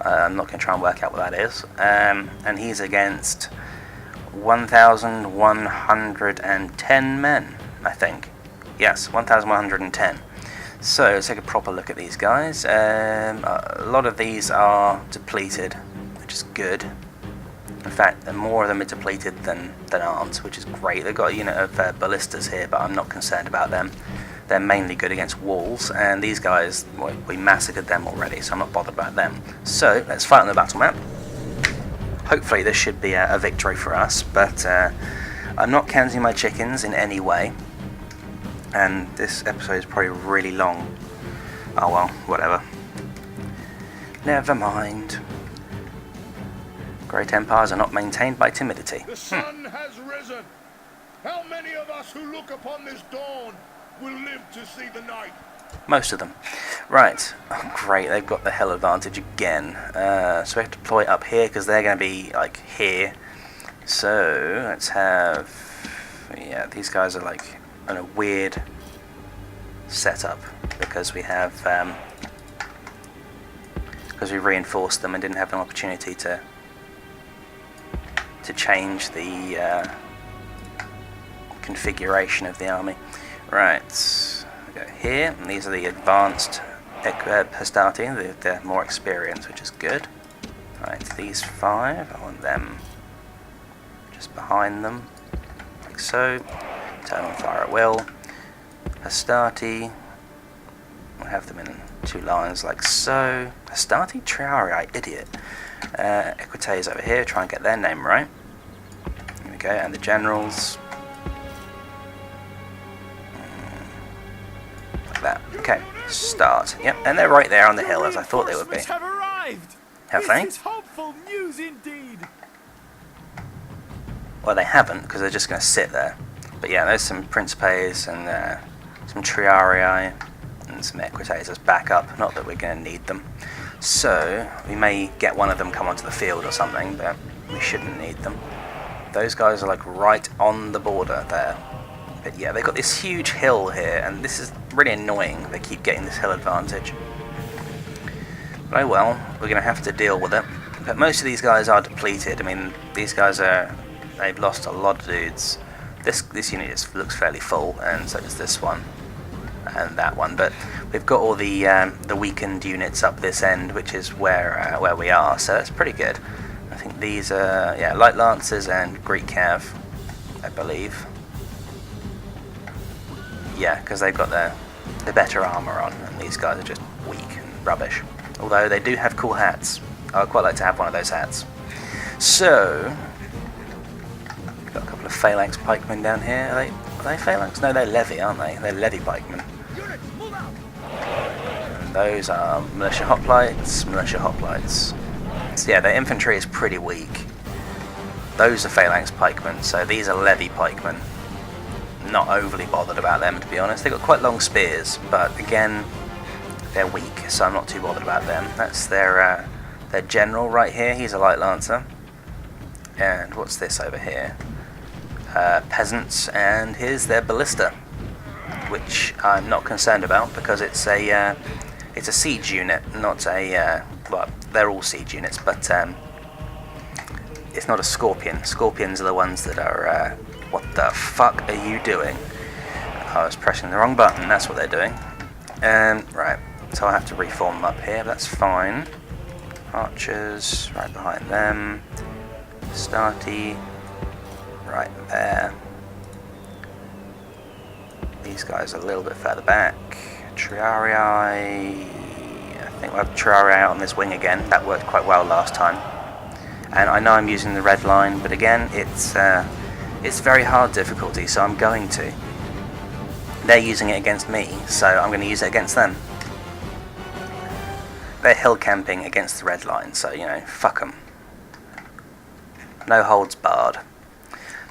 I'm not going to try and work out what that is. And he's against 1,110 men, I think. Yes, 1,110. So let's take a proper look at these guys. A lot of these are depleted, which is good. In fact, more of them are depleted than aren't, which is great. They've got a unit of ballistas here, but I'm not concerned about them. They're mainly good against walls, and these guys, we massacred them already, so I'm not bothered about them. So let's fight on the battle map. Hopefully this should be a victory for us, but I'm not counting my chickens in any way. And this episode is probably really long. Oh well, whatever. Never mind. Great empires are not maintained by timidity. The sun has risen. How many of us who look upon this dawn will live to see the night? Most of them. Right. Oh, great, they've got the hell advantage again. So we have to deploy up here because they're going to be like here. So let's have... Yeah, these guys are like in a weird setup because we have... because we reinforced them and didn't have an opportunity to change the configuration of the army. Right, we go here, and these are the advanced Hastati, the more experienced, which is good. Right, these 5, I want them just behind them, like so. Turn on fire at will. Hastati, we'll have them in 2 lines, like so. Hastati Triarii, idiot. Equites over here, try and get their name right. Here we go, and the generals. Like that. Okay, start. Yep, and they're right there on the hill as I thought they would be. Have arrived. Have they? This is hopeful news indeed. Well, they haven't, because they're just going to sit there. But yeah, there's some Principes and some Triarii and some Equites as backup. Not that we're going to need them. So, we may get one of them come onto the field or something, but we shouldn't need them. Those guys are like right on the border there. But yeah, they've got this huge hill here, and this is really annoying. They keep getting this hill advantage. But oh well, we're going to have to deal with it. But most of these guys are depleted. I mean, these guys they've lost a lot of dudes. This unit just looks fairly full, and so does this one. And that one, but we've got all the weakened units up this end, which is where we are, so that's pretty good. I think these are light lancers and Greek cav, I believe. Yeah, because they've got the better armor on, and these guys are just weak and rubbish. Although they do have cool hats. I'd quite like to have one of those hats. So we've got a couple of phalanx pikemen down here. Are they phalanx? No, they're levy, aren't they? They're levy pikemen. And those are militia hoplites, militia hoplites. So yeah, their infantry is pretty weak. Those are phalanx pikemen, so these are levy pikemen. Not overly bothered about them, to be honest. They've got quite long spears, but again, they're weak, so I'm not too bothered about them. That's their general right here. He's a light lancer. And what's this over here? Peasants, and here's their ballista, which I'm not concerned about because it's a siege unit, not a well, they're all siege units, but it's not a scorpion. Scorpions are the ones that are what the fuck are you doing? I was pressing the wrong button. That's what they're doing. Right, so I have to reform them up here. But that's fine. Archers right behind them. Starty right there. These guys are a little bit further back. Triarii, I think we'll have Triarii out on this wing again. That worked quite well last time. And I know I'm using the red line, but again, it's very hard difficulty, so I'm going to. They're using it against me, so I'm going to use it against them. They're hill camping against the red line, so, you know, fuck them. No holds barred.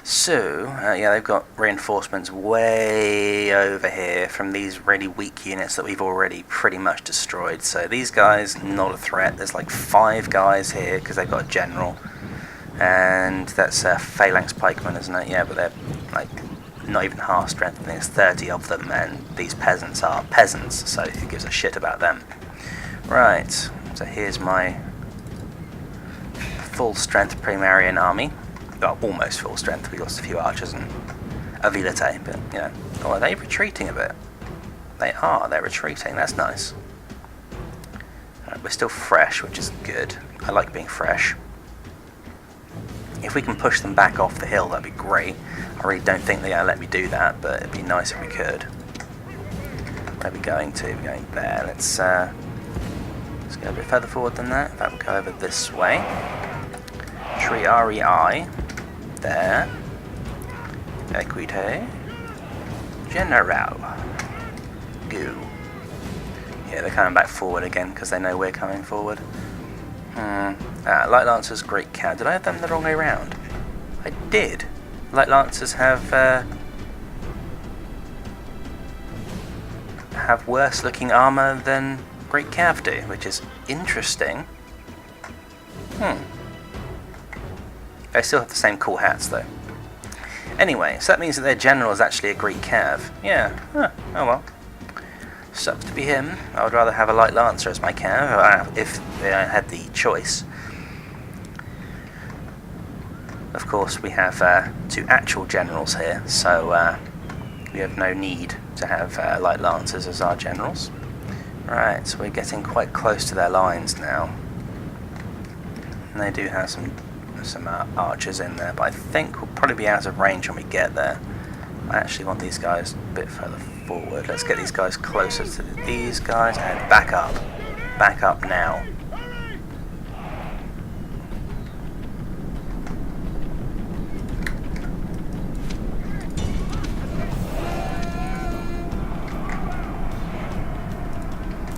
So, yeah, they've got reinforcements way over here from these really weak units that we've already pretty much destroyed. So these guys, not a threat. There's like 5 guys here because they've got a general. And that's Phalanx Pikemen, isn't it? Yeah, but they're like not even half strength. I think there's 30 of them, and these peasants are peasants, so who gives a shit about them? Right, so here's my full strength pre-marian army. Well, almost full strength. We lost a few archers and a Vilate, but you know. Oh, are they retreating a bit? They are. They're retreating. That's nice. Right, we're still fresh, which is good. I like being fresh. If we can push them back off the hill, that'd be great. I really don't think they're going to let me do that, but it'd be nice if we could. Where are we going to? We're going there. Let's go a bit further forward than that. In fact, we'll go over this way. Triarii. There. Equite. General. Go. Yeah, they're coming back forward again because they know we're coming forward. Light Lancers, Great Cav. Did I have them the wrong way around? I did. Light Lancers have worse looking armour than Great Cav do, which is interesting. They still have the same cool hats though. Anyway, so that means that their general is actually a Greek Cav. Yeah, oh well. Sucks to be him. I would rather have a Light Lancer as my Cav, if I had the choice. Of course, we have 2 actual generals here, so we have no need to have Light Lancers as our generals. Right, so we're getting quite close to their lines now. And they do have some archers in there, but I think we'll probably be out of range when we get there. I actually want these guys a bit further forward. Let's get these guys closer to these guys and back up. Back up now.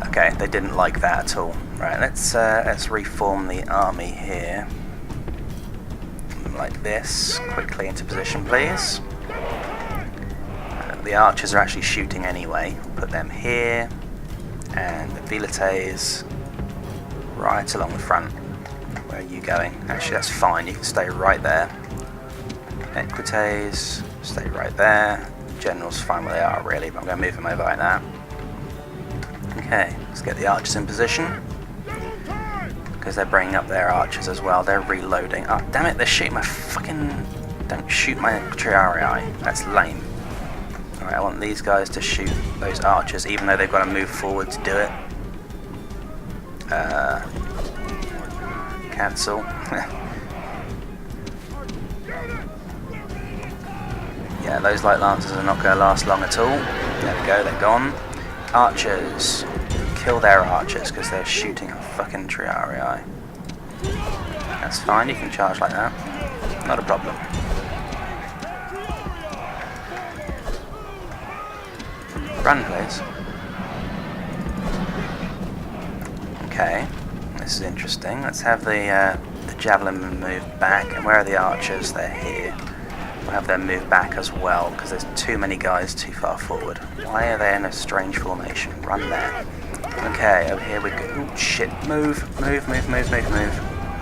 Okay, they didn't like that at all. Right, let's reform the army here. Like this, quickly into position, please. The archers are actually shooting anyway. Put them here, and the Vilates right along the front. Where are you going? Actually, that's fine. You can stay right there. Equites, stay right there. General's fine where they are, really, but I'm going to move them over like that. Okay, let's get the archers in position. Because they're bringing up their archers as well. They're reloading. Oh, damn it, they're shooting my fucking... Don't shoot my Triarii. That's lame. Alright, I want these guys to shoot those archers, even though they've got to move forward to do it. Cancel. Yeah, those Light Lancers are not going to last long at all. There we go, they're gone. Archers. Kill their archers because they're shooting a fucking Triarii. That's fine, you can charge like that. Not a problem. Run, please. Okay, this is interesting. Let's have the javelin move back. And where are the archers? They're here. We'll have them move back as well because there's too many guys too far forward. Why are they in a strange formation? Run there. Okay, over here we go. Oh shit, move.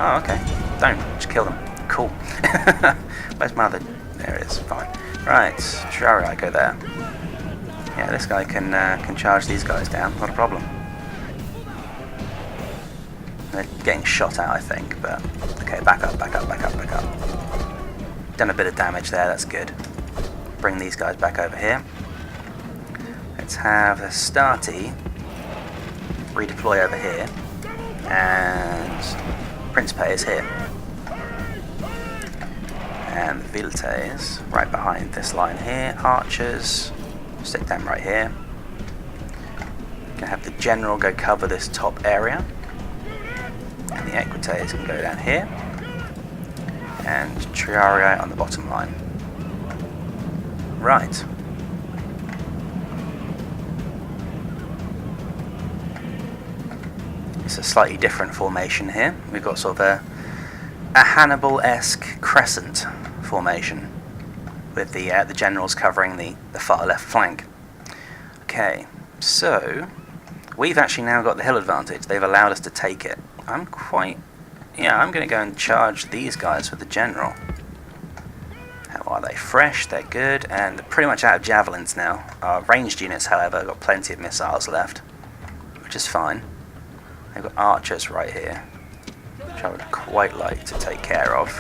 Oh, okay. Don't, just kill them. Cool. Where's my other? There it is, fine. Right, Triarii, go there. Yeah, this guy can charge these guys down, not a problem. They're getting shot at, I think, but... Okay, back up. Done a bit of damage there, that's good. Bring these guys back over here. Let's have a Starty redeploy over here. And Principe is here. And the Vilte is right behind this line here. Archers, stick them right here. Gonna have the General go cover this top area. And the Equites can go down here. And Triarii on the bottom line. Right. It's a slightly different formation here. We've got sort of a Hannibal-esque crescent formation with the generals covering the far left flank. Okay, so we've actually now got the hill advantage. They've allowed us to take it. I'm going to go and charge these guys with the general. How are they? Fresh, they're good, and they're pretty much out of javelins now. Our ranged units, however, have got plenty of missiles left, which is fine. They've got archers right here, which I would quite like to take care of.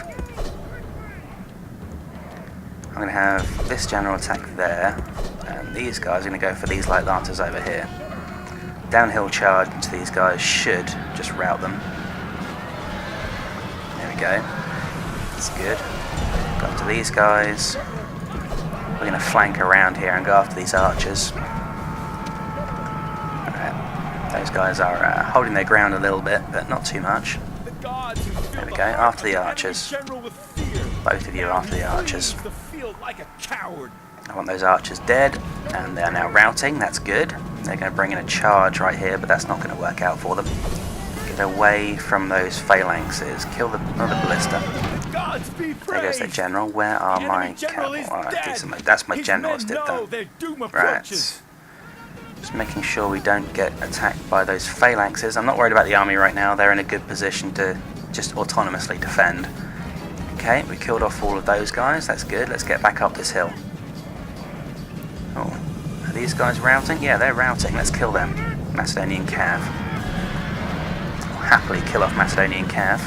I'm going to have this general attack there, and these guys are going to go for these light lancers over here. Downhill charge into these guys should just rout them. There we go. That's good. Go after these guys. We're going to flank around here and go after these archers. Those guys are holding their ground a little bit, but not too much. There we go, after the archers. Both of you after the archers. I want those archers dead, and they're now routing, that's good. They're going to bring in a charge right here, but that's not going to work out for them. Get away from those phalanxes, kill the ballista. There goes their general. Where are my cavalry? That's my general that's did that. Right. Just making sure we don't get attacked by those phalanxes. I'm not worried about the army right now. They're in a good position to just autonomously defend. Okay, we killed off all of those guys. That's good. Let's get back up this hill. Oh, are these guys routing? Yeah, they're routing. Let's kill them. Macedonian Cav. I'll happily kill off Macedonian Cav.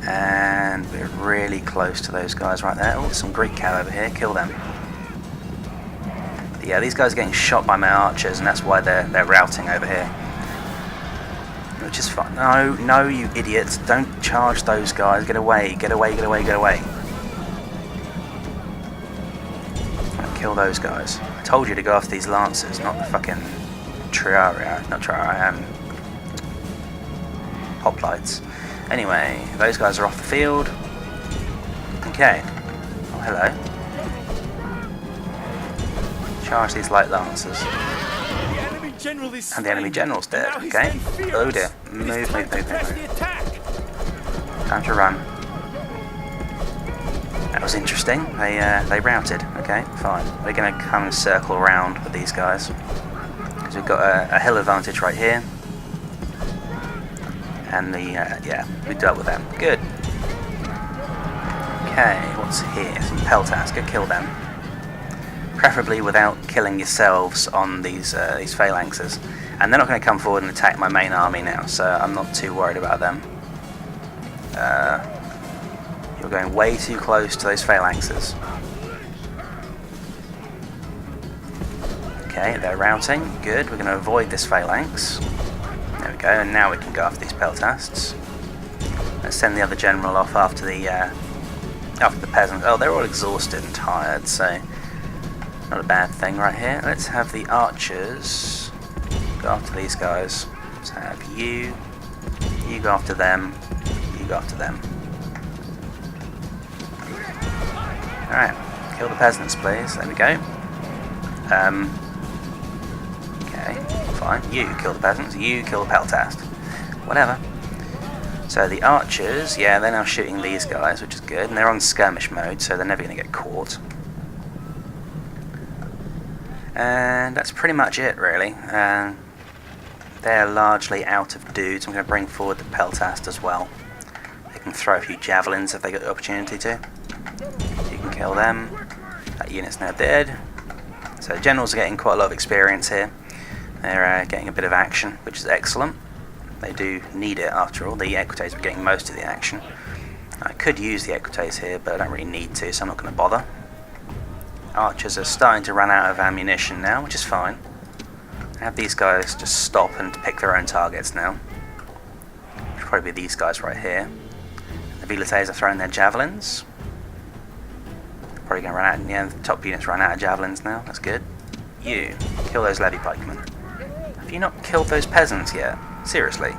And we're really close to those guys right there. Oh, some Greek Cav over here. Kill them. Yeah, these guys are getting shot by my archers, and that's why they're routing over here. Which is fine. No, you idiots. Don't charge those guys. Get away, get away, get away, get away. Kill those guys. I told you to go after these lancers, not the fucking hoplites. Anyway, those guys are off the field. Okay. Oh, hello. Charge these light lancers. And the enemy general's dead. Okay. Oh dear. Move. Time to run. That was interesting. They routed. Okay, fine. We're going to come and circle around with these guys. Because we've got a hill advantage right here. And we dealt with them. Good. Okay, what's here? Some peltas. Go kill them. Preferably without killing yourselves on these phalanxes. And they're not going to come forward and attack my main army now, so I'm not too worried about them. You're going way too close to those phalanxes. Okay, they're routing. Good, we're going to avoid this phalanx. There we go, and now we can go after these peltasts. Let's send the other general off after the peasants. Oh, they're all exhausted and tired, so not a bad thing right here. Let's have the archers go after these guys. Let's have you go after them, you go after them. Alright, kill the peasants please, there we go. Okay, fine, you kill the peasants, you kill the peltast. Whatever. So the archers, yeah, they're now shooting these guys, which is good, and they're on skirmish mode, so they're never going to get caught. And that's pretty much it, really. They're largely out of dudes. I'm going to bring forward the peltast as well. They can throw a few javelins if they get the opportunity to. You can kill them. That unit's now dead. So generals are getting quite a lot of experience here. They're getting a bit of action, which is excellent. They do need it, after all. The Equites are getting most of the action. I could use the Equites here, but I don't really need to, so I'm not going to bother. Archers are starting to run out of ammunition now, which is fine. Have these guys just stop and pick their own targets now. Should probably be these guys right here. The Velites are throwing their javelins. Probably going to run out. Yeah, the top units run out of javelins now. That's good. You kill those levy pikemen. Have you not killed those peasants yet? Seriously?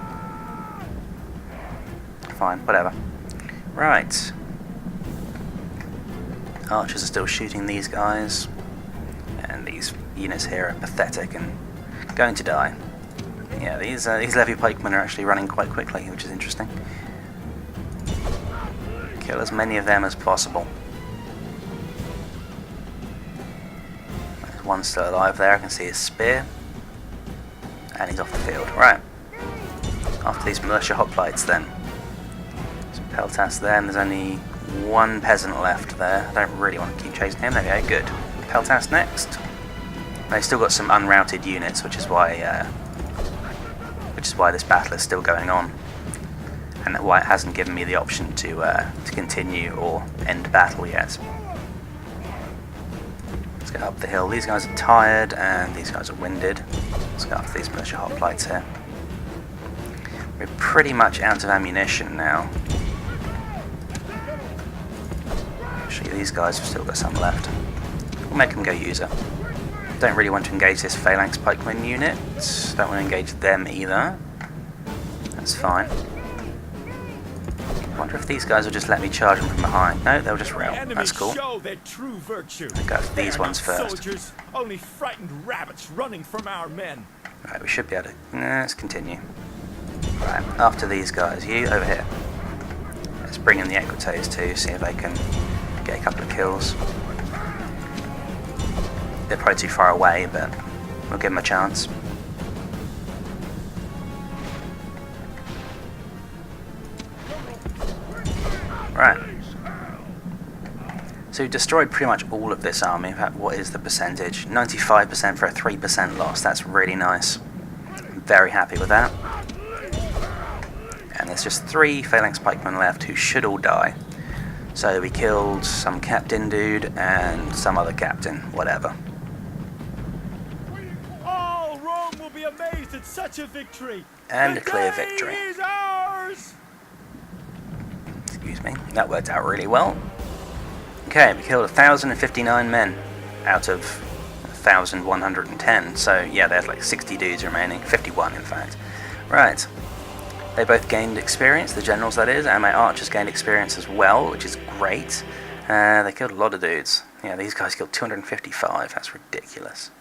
Fine, whatever. Right. Archers are still shooting these guys. And these units here are pathetic and going to die. Yeah, these levy pikemen are actually running quite quickly, which is interesting. Kill as many of them as possible. There's one still alive there, I can see his spear. And he's off the field. Right. After these militia hoplites then. Some peltasts there, and there's only one peasant left there. I don't really want to keep chasing him. There we go, good. Peltast next. They've still got some unrouted units, which is why this battle is still going on, and why it hasn't given me the option to continue or end battle yet. Let's go up the hill. These guys are tired, and these guys are winded. Let's go after these militia hoplites here. We're pretty much out of ammunition now. Actually, these guys have still got some left. We'll make them go user. Don't really want to engage this phalanx pikeman unit. Don't want to engage them either. That's fine. I wonder if these guys will just let me charge them from behind. No, they'll just rail. That's cool. Show their true virtue. I'll go for these ones first. Soldiers, only frightened rabbits running from our men. Right, we should be able to... let's continue. Right, after these guys, you over here. Let's bring in the equites too, see if they can get a couple of kills. They're probably too far away, but we'll give them a chance. Right. So we destroyed pretty much all of this army. In fact, what is the percentage? 95% for a 3% loss. That's really nice. I'm very happy with that. And there's just 3 phalanx pikemen left who should all die. So we killed some captain dude and some other captain, whatever. All Rome will be amazed at such a victory. And the a clear day victory. is ours. Excuse me, that worked out really well. Okay, we killed 1,059 men out of 1,110. So yeah, there's like 60 dudes remaining, 51 in fact. Right. They both gained experience, the generals that is, and my archers gained experience as well, which is great. They killed a lot of dudes. Yeah, these guys killed 255, that's ridiculous.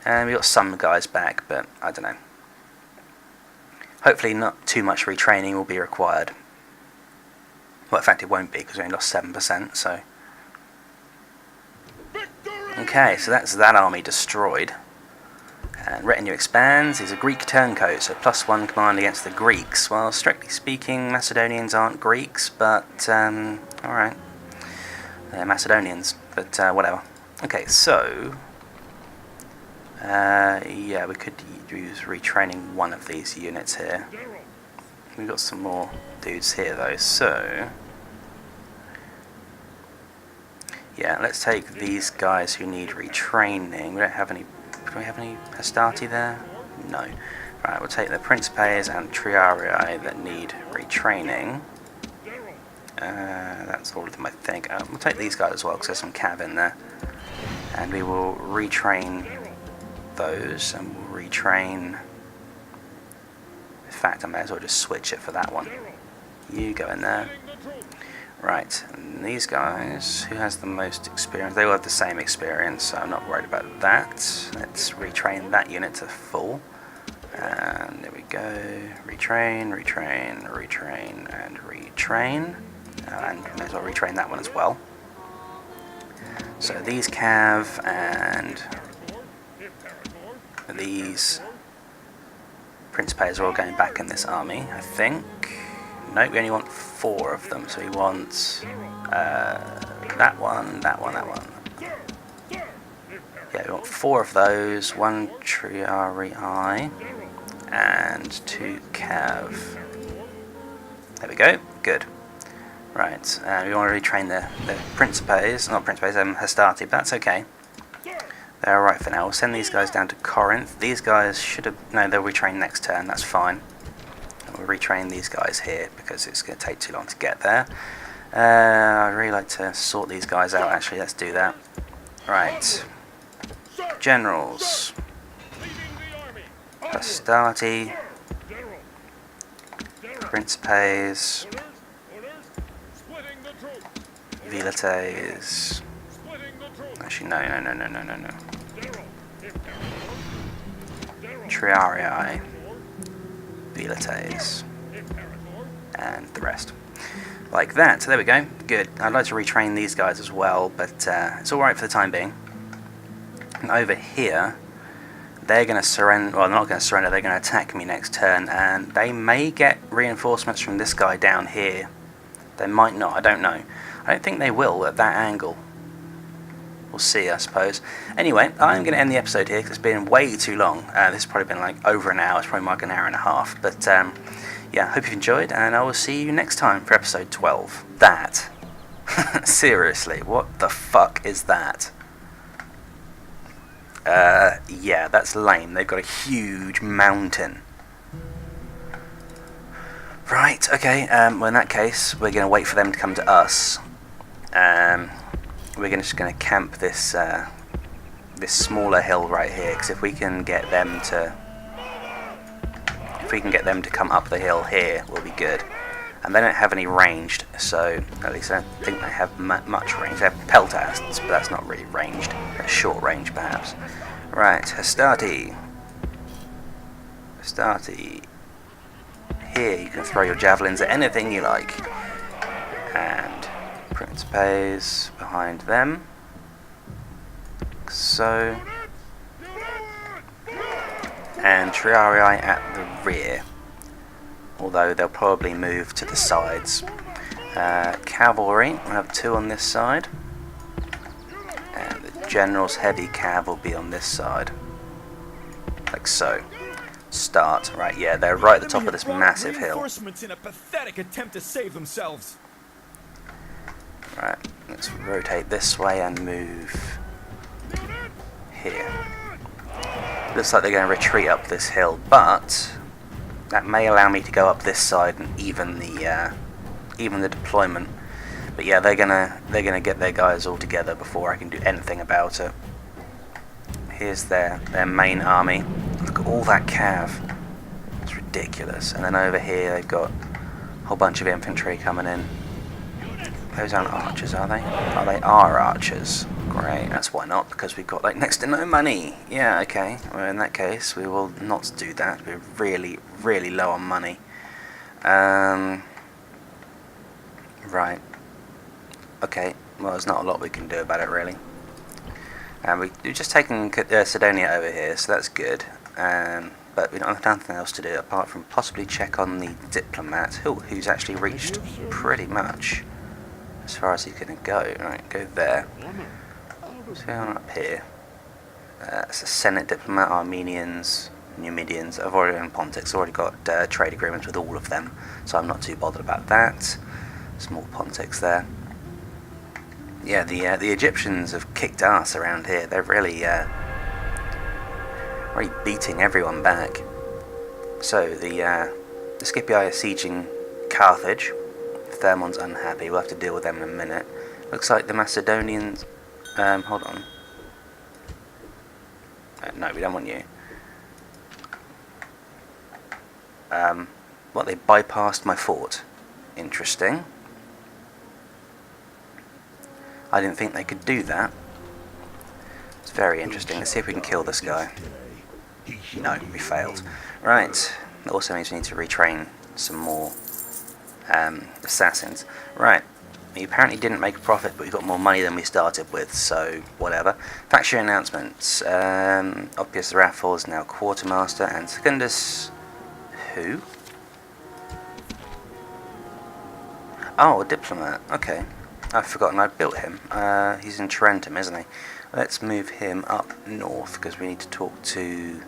And we got some guys back, but I don't know. Hopefully not too much retraining will be required. Well, in fact it won't be, because we only lost 7%, so... Okay, so that's that army destroyed. And retinue expands. He's a Greek turncoat, so +1 command against the Greeks. Well, strictly speaking, Macedonians aren't Greeks, but, alright. They're Macedonians, but whatever. Okay, so... yeah, we could use retraining one of these units here. We've got some more dudes here, though, so... Yeah, let's take these guys who need retraining. We don't have any... Do we have any Hastati there? No. Right, we'll take the Principes and Triarii that need retraining. That's all of them, I think. We'll take these guys as well, because there's some cav in there. And we will retrain those, and we'll retrain... In fact, I may as well just switch it for that one. You go in there. Right, and these guys, who has the most experience? They all have the same experience, so I'm not worried about that. Let's retrain that unit to full. And there we go. Retrain, retrain, retrain, and retrain. And may as well retrain that one as well. So these cav and these Principes are all going back in this army, I think. No, we only want 4 of them, so we want that one, that one, that one. Yeah, we want 4 of those, 1 Triarii, and 2 Cav. There we go, good. Right, and we want to retrain the Principes, not Principes, Hastati, but that's okay. They're alright for now. We'll send these guys down to Corinth. These guys should have... No, they'll retrain next turn. That's fine. We'll retrain these guys here because it's going to take too long to get there. I'd really like to sort these guys out, actually. Let's do that. Right. Generals. Hastati. Principes. Velites. Actually, no. Triarii. Velites. And the rest. Like that. So there we go. Good. I'd like to retrain these guys as well, but it's alright for the time being. And over here, they're going to surrender. Well, they're not going to surrender. They're going to attack me next turn, and they may get reinforcements from this guy down here. They might not. I don't know. I don't think they will at that angle. We'll see, I suppose. Anyway, I'm going to end the episode here because it's been way too long. This has probably been like over an hour. It's probably like an hour and a half. But yeah, hope you've enjoyed, and I will see you next time for episode 12. That. Seriously, what the fuck is that? Yeah, that's lame. They've got a huge mountain. Right, okay, well in that case, we're going to wait for them to come to us. We're just going to camp this this smaller hill right here, because if we can get them to come up the hill here, we'll be good. And they don't have any ranged, so at least I don't think they have much range. They have peltasts, but that's not really ranged. That's short range, perhaps. Right, Hastati. Hastati. Here you can throw your javelins at anything you like. And Principes behind them. Like so. And Triarii at the rear. Although they'll probably move to the sides. Cavalry, we'll have 2 on this side. And the General's heavy cav will be on this side. Like so. Start. Right, yeah, they're right at the top of this massive hill. Reinforcements in a pathetic attempt to save themselves. Right, let's rotate this way and move here. Looks like they're going to retreat up this hill, but that may allow me to go up this side and even the deployment. But yeah, they're gonna get their guys all together before I can do anything about it. Here's their main army. Look at all that cav. It's ridiculous. And then over here they've got a whole bunch of infantry coming in. Those aren't archers, are they? Oh, they are archers. Great, that's why not, because we've got like next to no money. Yeah, okay. Well, in that case, we will not do that. We're really, really low on money. Right. Okay, well, there's not a lot we can do about it, really. We've just taken Sidonia over here, so that's good. But we don't have nothing else to do apart from possibly check on the diplomat, who's actually reached pretty much as far as he's going to go. Right, go there. What's going on up here? It's a Senate diplomat, Armenians, Numidians. I've already done Pontics. I've already got trade agreements with all of them, so I'm not too bothered about that. Small Pontics there. Yeah, the Egyptians have kicked ass around here. They're really beating everyone back. So the Scipii are sieging Carthage. Thermon's unhappy. We'll have to deal with them in a minute. Looks like the Macedonians. Hold on. No, we don't want you. What, they bypassed my fort? Interesting. I didn't think they could do that. It's very interesting. Let's see if we can kill this guy. No, we failed. Right. That also means we need to retrain some more assassins. Right. We apparently didn't make a profit, but we got more money than we started with, so whatever. Factory announcements. Oppius Raffle is now quartermaster, and Secundus... Who? Oh, a diplomat. Okay. I've forgotten I built him. He's in Tarentum, isn't he? Let's move him up north, because we need to talk to...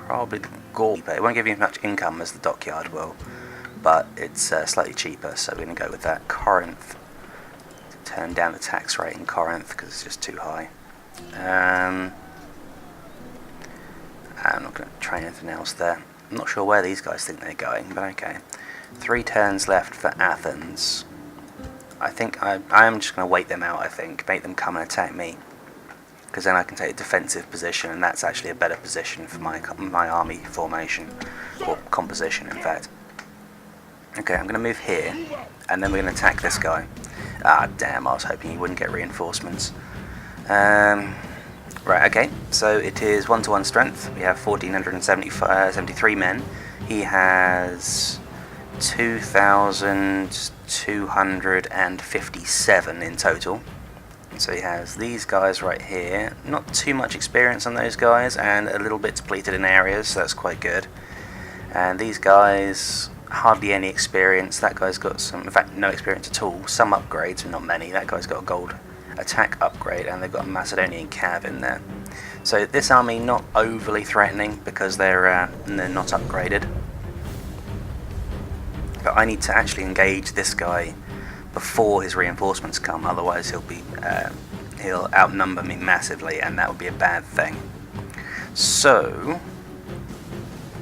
probably the Gaul. It won't give you as much income as the dockyard will, but it's slightly cheaper, so we're going to go with that. Corinth. Turn down the tax rate in Corinth, because it's just too high. I'm not going to try anything else there. I'm not sure where these guys think they're going, but okay. 3 turns left for Athens. I think I'm just going to wait them out, I think. Make them come and attack me. Because then I can take a defensive position, and that's actually a better position for my army formation. Or composition, in fact. Okay, I'm going to move here, and then we're going to attack this guy. Ah, damn, I was hoping he wouldn't get reinforcements. Right, okay, so it is 1-to-1 strength. We have 1,473 men. He has 2,257 in total. So he has these guys right here. Not too much experience on those guys, and a little bit depleted in areas, so that's quite good. And these guys, hardly any experience. That guy's got some, in fact, no experience at all. Some upgrades, but not many. That guy's got a gold attack upgrade, and they've got a Macedonian cav in there. So this army not overly threatening because they're not upgraded. But I need to actually engage this guy before his reinforcements come, otherwise he'll outnumber me massively, and that would be a bad thing. So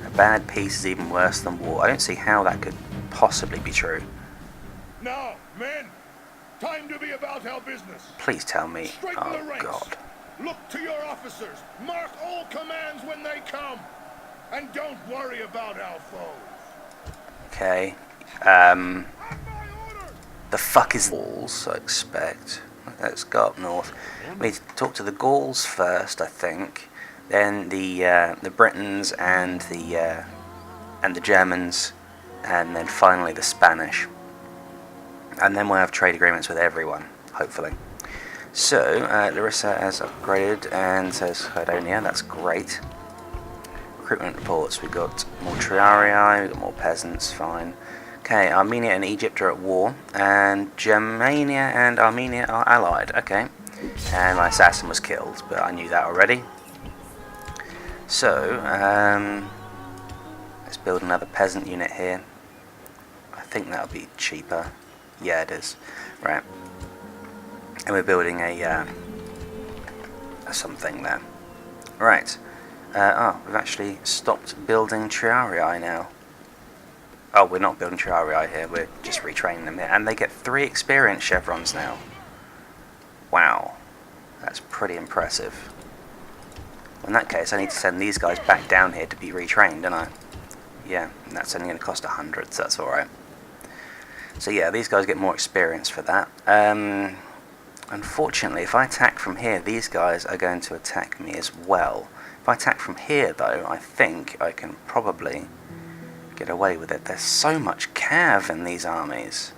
a bad peace is even worse than war. I don't see how that could possibly be true. Now, men, time to be about our business. Please tell me. Straighten the Oh ranks. God. Look to your officers. Mark all commands when they come. And don't worry about our foes. Okay. The fuck is Gauls, I expect. Let's go up north. We need to talk to the Gauls first, I think. Then the Britons and the Germans, and then finally the Spanish. And then we'll have trade agreements with everyone, hopefully. So, Larissa has upgraded, and so has Sardinia. That's great. Recruitment reports. We've got more Triarii, we've got more peasants, fine. Okay, Armenia and Egypt are at war, and Germania and Armenia are allied. Okay, and my assassin was killed, but I knew that already. So, let's build another peasant unit here. I think that'll be cheaper. Yeah, it is. Right. And we're building a something there. Right. We've actually stopped building Triarii now. Oh, we're not building Triarii here, we're just retraining them here. And they get 3 experience chevrons now. Wow. That's pretty impressive. In that case, I need to send these guys back down here to be retrained, don't I? Yeah, and that's only going to cost 100, so that's alright. So yeah, these guys get more experience for that. Unfortunately, if I attack from here, these guys are going to attack me as well. If I attack from here, though, I think I can probably get away with it. There's so much cav in these armies.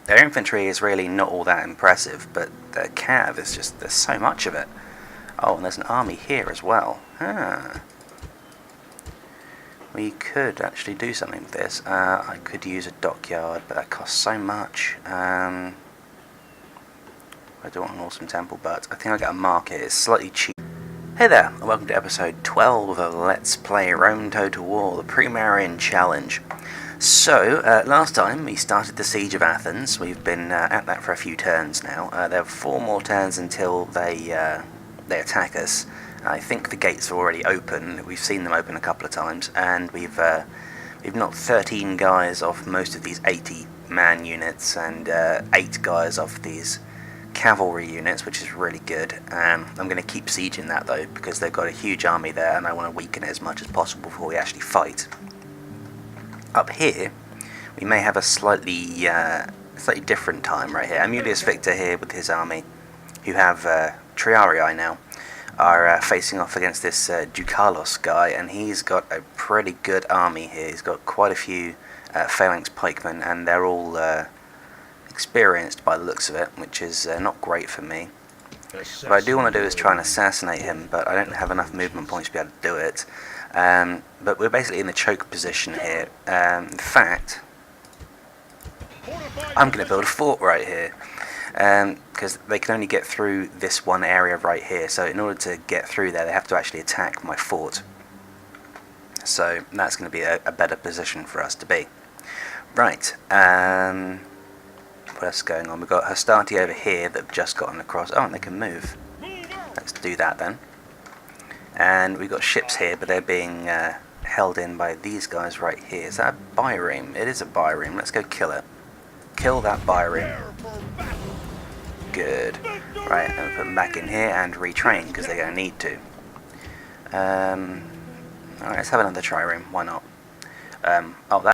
Their infantry is really not all that impressive, but their cav is just, there's so much of it. Oh, and there's an army here as well. We could actually do something with this. I could use a dockyard, but that costs so much. I don't want an awesome temple, but I think I'll get a market. It's slightly cheap. Hey there, and welcome to episode 12 of Let's Play Rome Total War, the pre-marian challenge. So, last time we started the siege of Athens. We've been at that for a few turns now. There are 4 more turns until they attack us. I think the gates are already open. We've seen them open a couple of times, and we've knocked 13 guys off most of these 80-man units, and 8 guys off these cavalry units, which is really good. I'm going to keep sieging that though, because they've got a huge army there, and I want to weaken it as much as possible before we actually fight. Up here, we may have a slightly different time right here. Amulius Victor here with his army, who have Triarii now, are facing off against this Ducalos guy, and he's got a pretty good army here. He's got quite a few phalanx pikemen, and they're all experienced by the looks of it, which is not great for me. What I do want to do is try and assassinate him, but I don't have enough movement points to be able to do it. But we're basically in the choke position here. In fact, I'm going to build a fort right here, because they can only get through this one area right here, so in order to get through there they have to actually attack my fort. So that's going to be a better position for us to be. Right, what else is going on? We've got Hastati over here that have just gotten across. Oh, and they can move. Let's do that then. And we've got ships here, but they're being held in by these guys right here. Is that a bireme? It is a bireme. Let's go kill it. Kill that bireme. Good. Right, and put them back in here and retrain, because they're going to need to. Alright, let's have another trireme. Why not? Oh, that